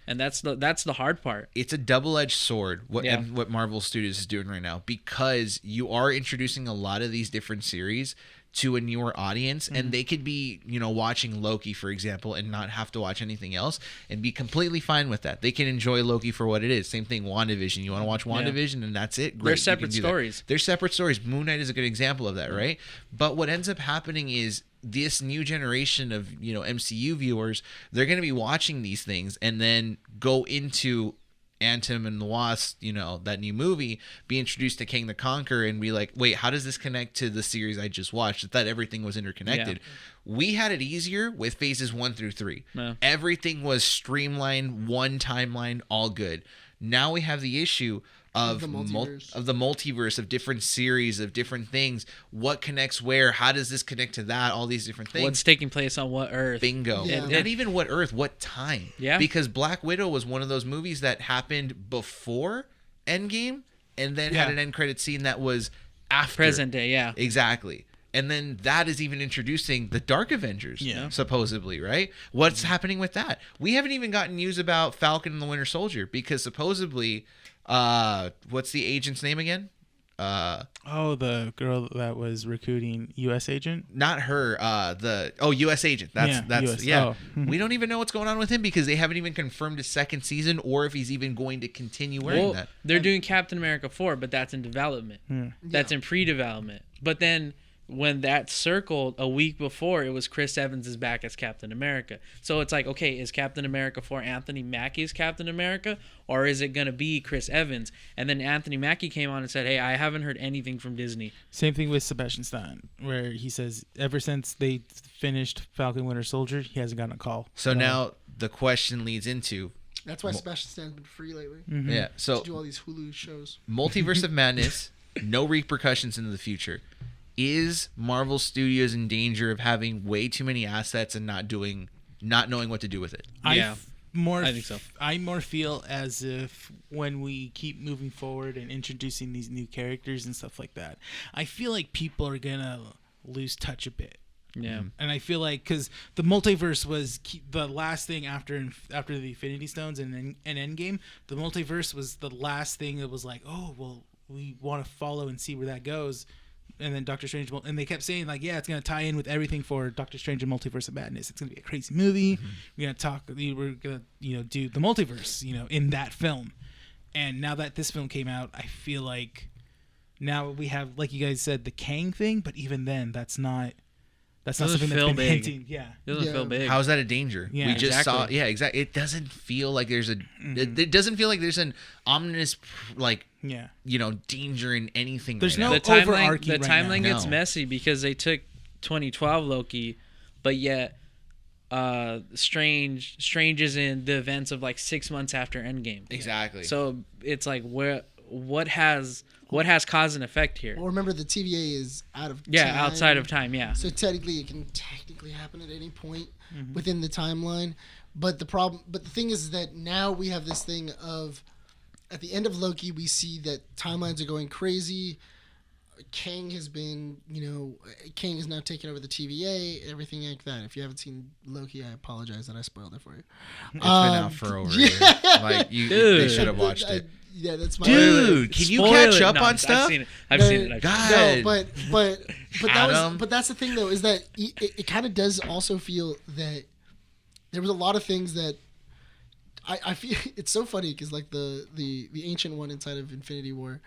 And that's the hard part. It's a double-edged sword, what Marvel Studios is doing right now, because you are introducing a lot of these different series to a newer audience, and they could be, watching Loki, for example, and not have to watch anything else and be completely fine with that. They can enjoy Loki for what it is. Same thing, WandaVision. You want to watch WandaVision and that's it? Great. They're separate stories. They're separate stories. Moon Knight is a good example of that, right? But what ends up happening is this new generation of, MCU viewers, they're going to be watching these things and then go into Ant-Man and the Wasp, that new movie, be introduced to Kang the Conqueror and be like, wait, how does this connect to the series I just watched? I thought everything was interconnected. Yeah. We had it easier with phases 1 through 3. Yeah. Everything was streamlined, one timeline, all good. Now we have the issue of the multiverse of different series of different things. What connects where? How does this connect to that? All these different things. What's taking place on what Earth? Bingo. Yeah. And not even what Earth, what time. Yeah. Because Black Widow was one of those movies that happened before Endgame and then had an end credit scene that was after. Present day, yeah. Exactly. And then that is even introducing the Dark Avengers, supposedly, right? What's happening with that? We haven't even gotten news about Falcon and the Winter Soldier because supposedly, what's the agent's name again? The girl that was recruiting U.S. agent? Not her. U.S. agent. That's US. Oh. We don't even know what's going on with him because they haven't even confirmed his second season or if he's even going to continue wearing that. They're doing Captain America 4, but that's in development. Yeah. That's in pre-development. But then when that circled a week before, it was Chris Evans is back as Captain America. So it's like, okay, is Captain America for Anthony Mackie's Captain America, or is it going to be Chris Evans? And then Anthony Mackie came on and said, hey, I haven't heard anything from Disney. Same thing with Sebastian Stan, where he says ever since they finished Falcon Winter Soldier, he hasn't gotten a call. So now the question leads into... That's why Sebastian Stan's been free lately. Mm-hmm. Yeah, so... To do all these Hulu shows. Multiverse of Madness, no repercussions into the future. Is Marvel Studios in danger of having way too many assets and not knowing what to do with it? Yeah, I think so. I more feel as if when we keep moving forward and introducing these new characters and stuff like that, I feel like people are gonna lose touch a bit. Yeah, and I feel like because the multiverse was the last thing after the Infinity Stones and Endgame, the multiverse was the last thing that was like, oh well, we want to follow and see where that goes. And then Doctor Strange, and they kept saying like, yeah, it's gonna tie in with everything for Doctor Strange and Multiverse of Madness. It's gonna be a crazy movie. We're gonna do the multiverse, in that film. And now that this film came out, I feel like now we have, like you guys said, the Kang thing. But even then, that's not something that's been hinting. Yeah, it doesn't feel big. How is that a danger? Yeah, we just exactly. saw. Yeah, exactly. It doesn't feel like there's a. It doesn't feel like there's an ominous danger in anything. There's right no now. overarching. The timeline right now. gets messy because they took 2012 Loki, but yet Strange is in the events of like 6 months after Endgame. Exactly. So it's like what has cause and effect here? Well, remember the TVA is out of time. Outside of time. Yeah. So technically, it can happen at any point within the timeline. But the thing is that now we have this thing of, at the end of Loki, we see that timelines are going crazy. Kang has been, Kang is now taking over the TVA, everything like that. If you haven't seen Loki, I apologize that I spoiled it for you. It's been out for over a year. Like they should have watched it. Yeah, that's my Dude, can you catch up on stuff? I've seen it. God. No, Adam. but that's the thing though, is that it kind of does also feel that there was a lot of things that I feel it's so funny because like the ancient one inside of Infinity War,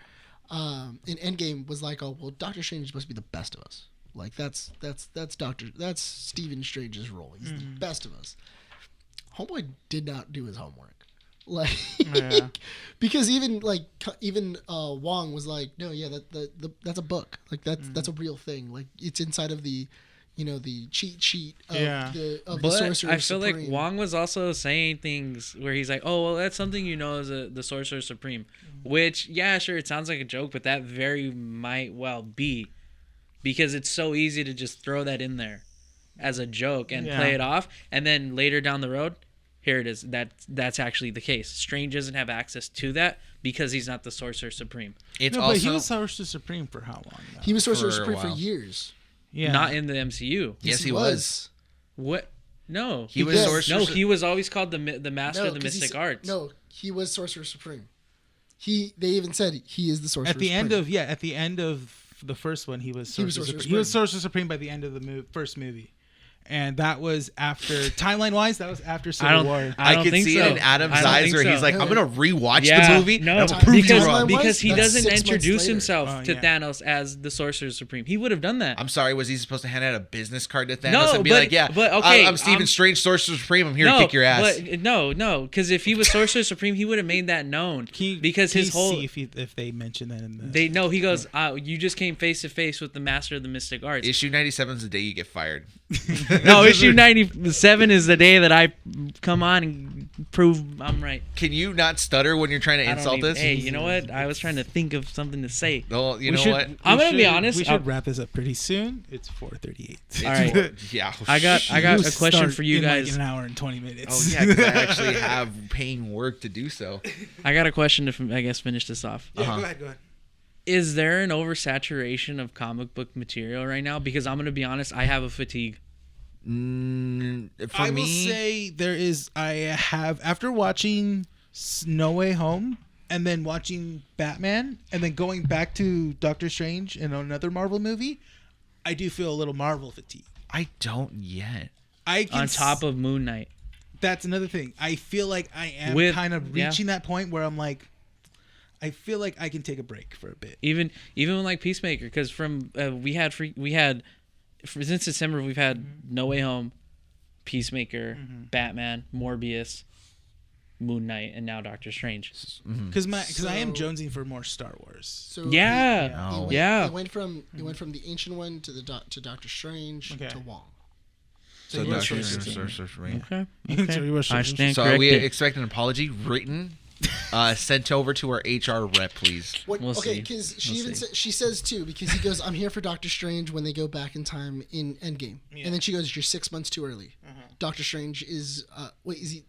in Endgame was like, oh well, Doctor Strange is supposed to be the best of us. Like that's Stephen Strange's role. He's the best of us. Homeboy did not do his homework. Like, because even Wong was like, no, yeah, that's a book. Like that's a real thing. Like it's inside of the, the cheat sheet of the Sorcerer I feel Supreme. like Wong was also saying things where he's like, oh well, that's something as the Sorcerer Supreme, which sure, it sounds like a joke, but that very might well be, because it's so easy to just throw that in there as a joke and play it off, and then later down the road, here it is. That's actually the case. Strange doesn't have access to that because he's not the Sorcerer Supreme. But he was Sorcerer Supreme for how long? Though? He was Sorcerer Supreme for years. Yeah, not in the MCU. Yes, he was. What? No, he was Sorcerer. No, he was always called the Master of the Mystic Arts. No, he was Sorcerer Supreme. They even said he is the Sorcerer Supreme. At the end of the first one, he was Sorcerer Supreme. He was Sorcerer Supreme by the end of the first movie. And that was after, timeline-wise, that was after Civil War. I could see it in Adam's eyes where he's like, I'm going to rewatch the movie. No, because he doesn't introduce himself to Thanos as the Sorcerer Supreme. He would have done that. I'm sorry, was he supposed to hand out a business card to Thanos and be like, I'm Stephen Strange, Sorcerer Supreme. I'm here to kick your ass. But no, because if he was Sorcerer Supreme, he would have made that known. Because his whole... see if they mention that in the... He goes, you just came face-to-face with the Master of the Mystic Arts. Issue 97 is the day you get fired. No, issue 97 is the day that I come on and prove I'm right. Can you not stutter when you're trying to insult us? Hey, you know what? I was trying to think of something to say. Well, you know what? I'm going to be honest. We should wrap this up pretty soon. It's 4:38. All right. Yeah. I got a question for you guys. Like an hour and 20 minutes. Oh, yeah, because I actually have paying work to do so. I got a question to, I guess, finish this off. Yeah, go ahead. Is there an oversaturation of comic book material right now? Because I'm going to be honest, I have a fatigue. I will say there is. I have, after watching No Way Home and then watching Batman and then going back to Doctor Strange in another Marvel movie, I do feel a little Marvel fatigue. I don't yet. On top of Moon Knight. That's another thing. I feel like I am kind of reaching that point where I'm like, I feel like I can take a break for a bit. Even when like Peacemaker, because from since December we've had No Way Home, Peacemaker, Batman, Morbius, Moon Knight, and now Doctor Strange. Because I am jonesing for more Star Wars. So It went from the ancient one to Doctor Strange to Wong. So Doctor Strange. Okay. I stand So we corrected. expect an apology written, sent over to our HR rep, please. We'll see. Because she says too, because he goes, "I'm here for Doctor Strange when they go back in time in Endgame," and then she goes, "You're 6 months too early." Doctor Strange is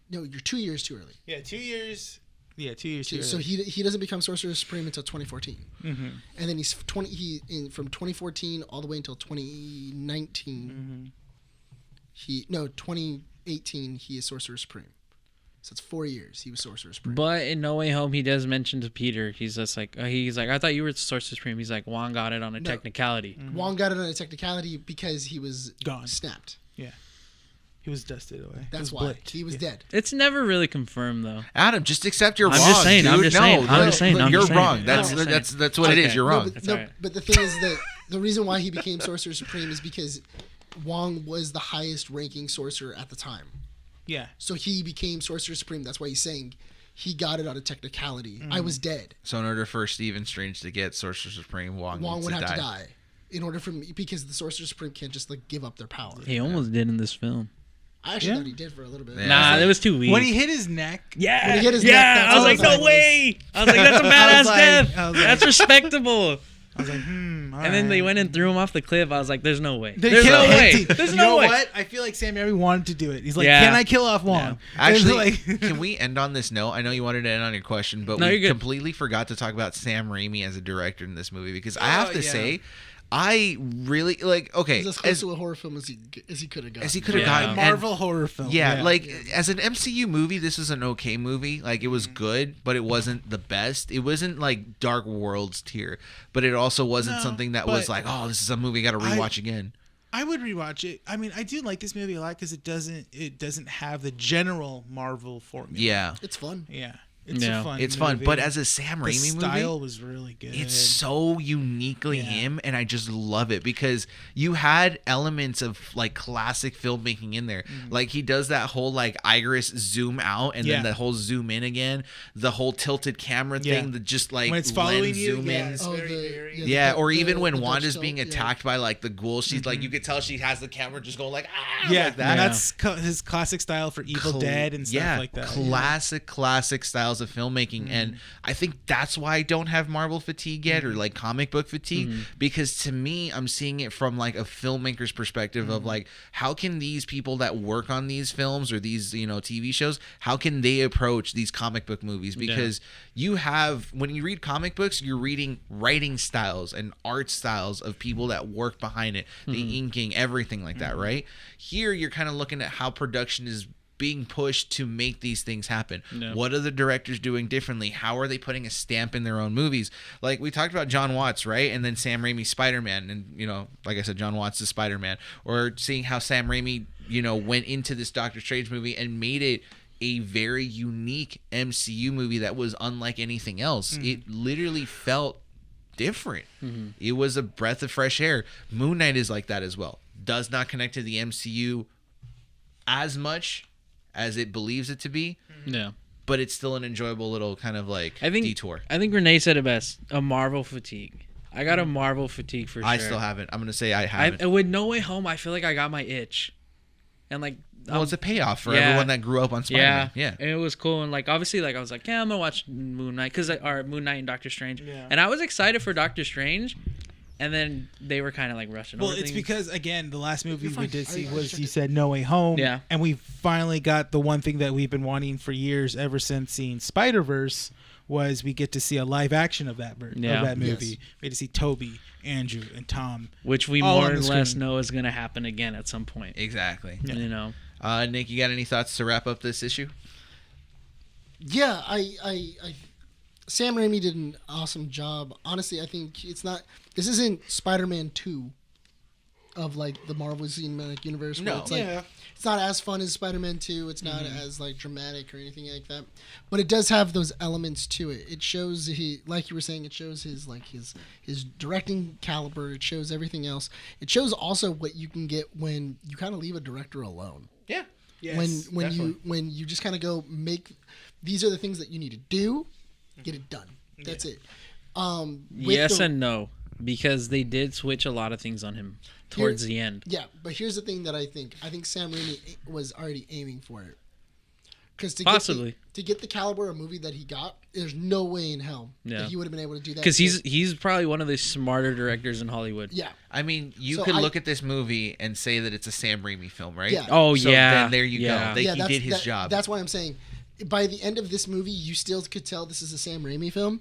you're 2 years too early. Yeah, 2 years. Yeah, 2 years too early. So he doesn't become Sorcerer Supreme until 2014, and then he's from 2014 all the way until 2019. 2018 he is Sorcerer Supreme. So it's 4 years he was Sorcerer Supreme. But in No Way Home, he does mention to Peter, he's just like, I thought you were the Sorcerer Supreme. He's like, Wong got it on a technicality. Wong got it on a technicality because he was gone, snapped. Yeah, he was dusted away. That's why he was dead. It's never really confirmed though. Adam, just accept you're wrong. Just saying, dude. I'm just saying. You're wrong. No, That's what it is. You're wrong. But the thing is that the reason why he became Sorcerer Supreme is because Wong was the highest ranking sorcerer at the time. Yeah. So he became Sorcerer Supreme. That's why he's saying he got it on a technicality. I was dead. So in order for Stephen Strange to get Sorcerer Supreme, Wong would have to die. In order for me, because the Sorcerer Supreme can't just like give up their power. He almost did in this film. I actually thought he did for a little bit. Yeah. Nah, that was too weak. When he hit his neck. Yeah. When he hit his neck, I was like, no way. I was like, that's a badass death. That's respectable. I was like, And then they went and threw him off the cliff. I was like, there's no way. There's no way. There's you no know way. what? I feel like Sam Raimi wanted to do it. He's like, Yeah. can I kill off Wong? Yeah. Actually, like, can we end on this note? I know you wanted to end on your question, but No, we you're good. completely forgot to talk about Sam Raimi as a director in this movie because I have to say, I really okay. He's as close to a horror film as he could have gotten. As he could have Yeah. gotten. Marvel horror film. Yeah, as an MCU movie, this is an okay movie. Like, it was good, but it wasn't the best. It wasn't like Dark Worlds tier, but it also wasn't something that was like, oh, this is a movie I got to rewatch again. I would rewatch it. I mean, I do like this movie a lot because it doesn't have the general Marvel formula. Yeah, It's fun. Yeah. It's a fun it's movie. fun, but as a Sam Raimi movie, the style was really good. it's so uniquely him, and I just love it because you had elements of like classic filmmaking in there. Like he does that whole like iris zoom out and then the whole zoom in again, the whole tilted camera thing, that just like when it's following lens you, zoom in. it's very Yeah, or even when the Wanda's Dutch being tilt, attacked by like the ghoul, she's like, you could tell she has the camera just going like, And like that. that's his classic style for Evil Dead and stuff like that. Classic styles of filmmaking. And I think that's why I don't have Marvel fatigue yet or like comic book fatigue, because to me, I'm seeing it from like a filmmaker's perspective of like, how can these people that work on these films or these, TV shows, how can they approach these comic book movies? Because you have, when you read comic books, you're reading writing styles and art styles of people that work behind it, the inking, everything like that, right? Here, you're kind of looking at how production is being pushed to make these things happen. What are the directors doing differently? How are they putting a stamp in their own movies? Like we talked about John Watts, right? And then Sam Raimi's Spider-Man, and like I said, John Watts is Spider-Man. Or seeing how Sam Raimi, went into this Doctor Strange movie and made it a very unique MCU movie that was unlike anything else. It literally felt different. It was a breath of fresh air. Moon Knight is like that as well. Does not connect to the MCU as much as it believes it to be. Yeah. But it's still an enjoyable little kind of like detour. I think Rene said it best. A Marvel fatigue. I got a Marvel fatigue for sure. I still haven't. I'm going to say I haven't. With No Way Home, I feel like I got my itch. And like... Well, it's a payoff for everyone that grew up on Spider-Man. Yeah. And it was cool. And like, obviously, like I was like, I'm going to watch Moon Knight. Or Moon Knight and Doctor Strange. Yeah. And I was excited for Doctor Strange. And then they were kind of like rushing over it's things. because, again, the last movie we did see was, you said, No Way Home. Yeah. And we finally got the one thing that we've been wanting for years, ever since seeing Spider-Verse, was we get to see a live action of that movie. Yes. We get to see Toby, Andrew, and Tom. Which we more or less know is going to happen again at some point. Exactly. Yeah. Nick, you got any thoughts to wrap up this issue? Yeah, Sam Raimi did an awesome job. Honestly, I think this isn't Spider-Man 2. of like the Marvel Cinematic Universe. No. Where it's like, it's not as fun as Spider-Man 2. It's not as like dramatic or anything like that. But it does have those elements to it. It shows like you were saying, it shows his directing caliber. It shows everything else. It shows also what you can get when you kind of leave a director alone. Yeah. Yes, when you just kind of go these are the things that you need to do, get it done. That's it. Yes and no, because they did switch a lot of things on him towards the end. Yeah, but here's the thing that I think Sam Raimi was already aiming for it. Because to get the caliber of movie that he got, there's no way in hell that he would have been able to do that. Because he's probably one of the smarter directors in Hollywood. Yeah. I mean, you could look at this movie and say that it's a Sam Raimi film, right? Yeah. Oh, so yeah. Then there you go. He did his job. That's why I'm saying, by the end of this movie, you still could tell this is a Sam Raimi film.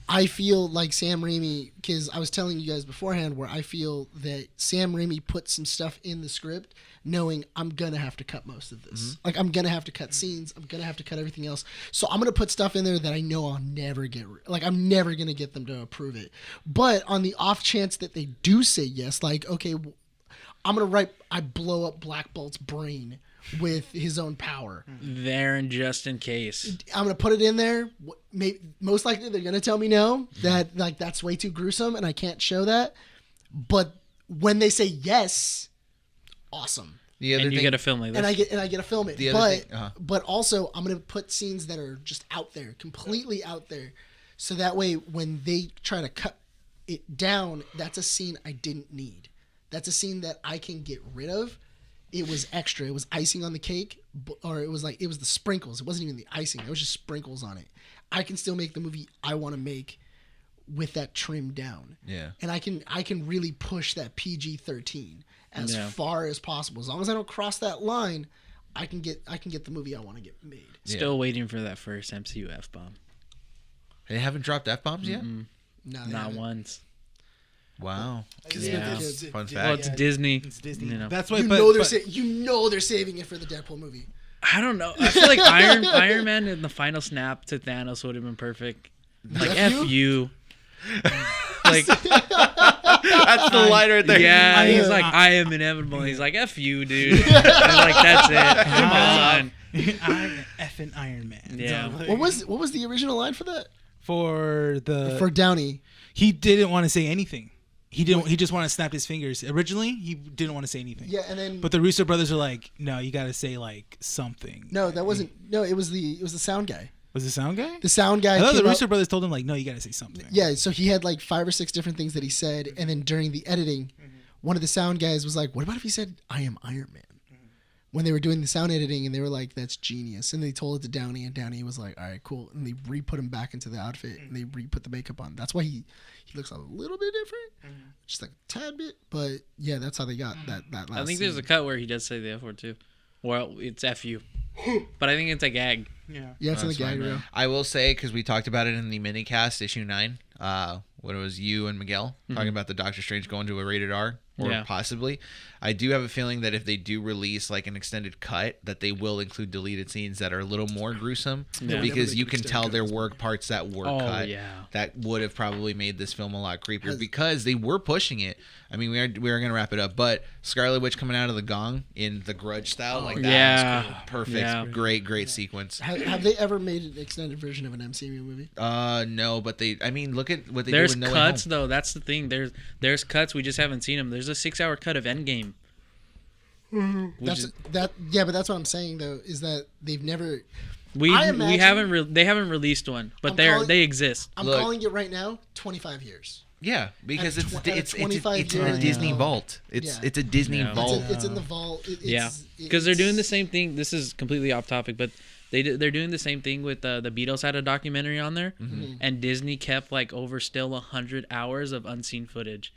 I feel like Sam Raimi, because I was telling you guys beforehand, where I feel that Sam Raimi put some stuff in the script knowing I'm going to have to cut most of this. Like, I'm going to have to cut scenes. I'm going to have to cut everything else. So I'm going to put stuff in there that I know I'll never get. Like, I'm never going to get them to approve it. But on the off chance that they do say yes, like, okay, I'm going to I blow up Black Bolt's brain with his own power. There, and just in case. I'm going to put it in there. Most likely they're going to tell me no, that like that's way too gruesome and I can't show that. But when they say yes, awesome. And you get to film like this. And I get to film it. But also I'm going to put scenes that are just out there, completely out there. So that way when they try to cut it down, that's a scene I didn't need. That's a scene that I can get rid of. It was extra. It was icing on the cake, or it was the sprinkles. It wasn't even the icing. It was just sprinkles on it. I can still make the movie I want to make with that trimmed down. Yeah. And I can really push that PG-13 as far as possible. As long as I don't cross that line, I can get the movie I want to get made. Still waiting for that first MCU F-bomb. They haven't dropped F-bombs yet? No, not once. Wow. Yeah. Fun fact. Well, it's Disney. It's Disney. You know. That's why. They're saving it for the Deadpool movie. I don't know. I feel like Iron Man in the final snap to Thanos would have been perfect. Like F you. Like that's the line right there. Yeah, he's like, I am inevitable. He's like, F you, dude. And like, that's it. Come on. I'm effing Iron Man. Yeah. What was the original line for that? For Downey. He didn't want to say anything. He just wanted to snap his fingers. Originally, he didn't want to say anything. Yeah, and then. But the Russo brothers are like, no, you got to say like something. No, that wasn't. No, it was the sound guy. Was the sound guy? The sound guy. I thought the Russo brothers told him like, no, you got to say something. Yeah, so he had like 5 or 6 different things that he said, and then during the editing, one of the sound guys was like, "What about if he said I am Iron Man?" When they were doing the sound editing, and they were like, "That's genius," and they told it to Downey, and Downey was like, "All right, cool," and they re-put him back into the outfit, and they re-put the makeup on. That's why he looks a little bit different, just like a tad bit, but yeah, that's how they got that last I think scene. there's a cut where he does say the F word too. Well, it's F you. But I think it's a gag. Yeah, it's in the gag reel. I will say, because we talked about it in the minicast, issue 9, when it was you and Miguel talking about the Doctor Strange going to a rated R, or possibly. I do have a feeling that if they do release like an extended cut, that they will include deleted scenes that are a little more gruesome, because you can tell there were parts that were cut that would have probably made this film a lot creepier, because they were pushing it. I mean, we are going to wrap it up, but Scarlet Witch coming out of the gong in the Grudge style, like that was cool. Perfect. Yeah. Great sequence. Have they ever made an extended version of an MCU movie? No, but look at what they did with No Way Home. There's cuts though. That's the thing. There's cuts. We just haven't seen them. There's a 6-hour cut of Endgame. But that's what I'm saying though, is that they've never. They haven't released one, but they exist. I'm calling it right now. 25 years. Yeah, because it's in a Disney vault. It's a Disney vault. It's in the vault. Because they're doing the same thing. This is completely off topic, but they're doing the same thing with the Beatles had a documentary on there, and Disney kept like over still 100 hours of unseen footage.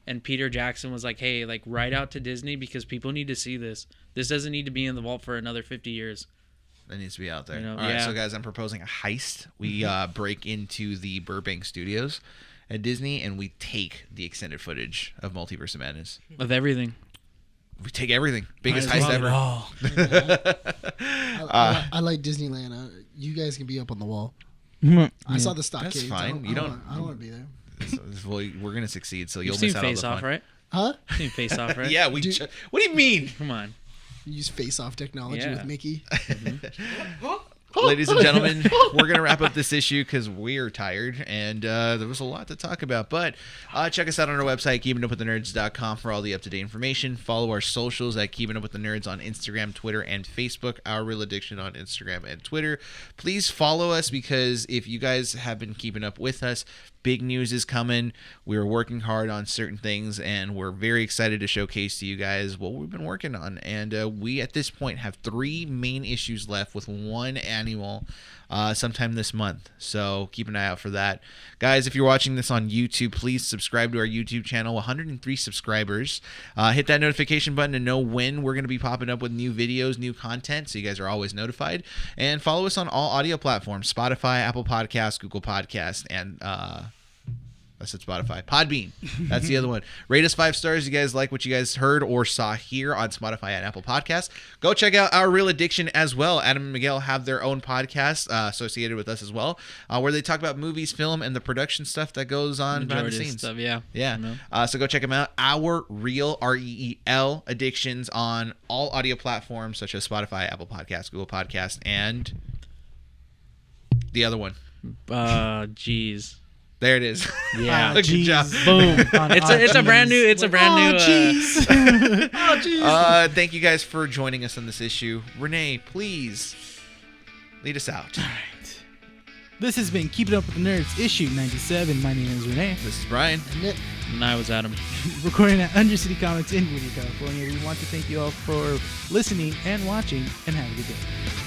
And Peter Jackson was like, "Hey, like write out to Disney because people need to see this. This doesn't need to be in the vault for another 50 years." That needs to be out there. You know, all right, so guys, I'm proposing a heist. We break into the Burbank studios at Disney, and we take the extended footage of Multiverse of Madness. Of everything. We take everything. Biggest heist ever. I like Disneyland. You guys can be up on the wall. I saw the stockade. That's fine. I don't want to be there. Well, we're gonna succeed, so you'll You've miss seen out on Face the Off, fun. right? Huh? You Face Off, right? Yeah, what do you mean? Come on. Use face-off technology Yeah. with Mickey. Ladies and gentlemen, we're going to wrap up this issue because we're tired and there was a lot to talk about. But check us out on our website, keepingupwiththenerds.com for all the up-to-date information. Follow our socials at Keeping Up With The Nerds on Instagram, Twitter, and Facebook. Our Real Addiction on Instagram and Twitter. Please follow us because if you guys have been keeping up with us, big news is coming. We're working hard on certain things, and we're very excited to showcase to you guys what we've been working on. And we, at this point, have 3 main issues left with 1 annual sometime this month. So keep an eye out for that. Guys, if you're watching this on YouTube, please subscribe to our YouTube channel. 103 subscribers. Hit that notification button to know when we're going to be popping up with new videos, new content, so you guys are always notified. And follow us on all audio platforms, Spotify, Apple Podcasts, Google Podcasts, and I said Spotify. Podbean. That's the other one. Rate us 5 stars. You guys like what you guys heard or saw here on Spotify and Apple Podcasts. Go check out Our Real Addiction as well. Adam and Miguel have their own podcast associated with us as well, where they talk about movies, film, and the production stuff that goes on behind the scenes. Stuff, yeah. So go check them out. Our Real, REEL, Addictions on all audio platforms such as Spotify, Apple Podcasts, Google Podcasts, and the other one. Jeez. There it is. Yeah. Good job. Boom. It's a brand new. It's a brand new. Thank you guys for joining us on this issue. Rene, please lead us out. All right. This has been Keeping Up With The Nerds, issue 97. My name is Rene. This is Bryan. And I was Adam. Recording at Undercity Comics in Whittier, California. We want to thank you all for listening and watching, and have a good day.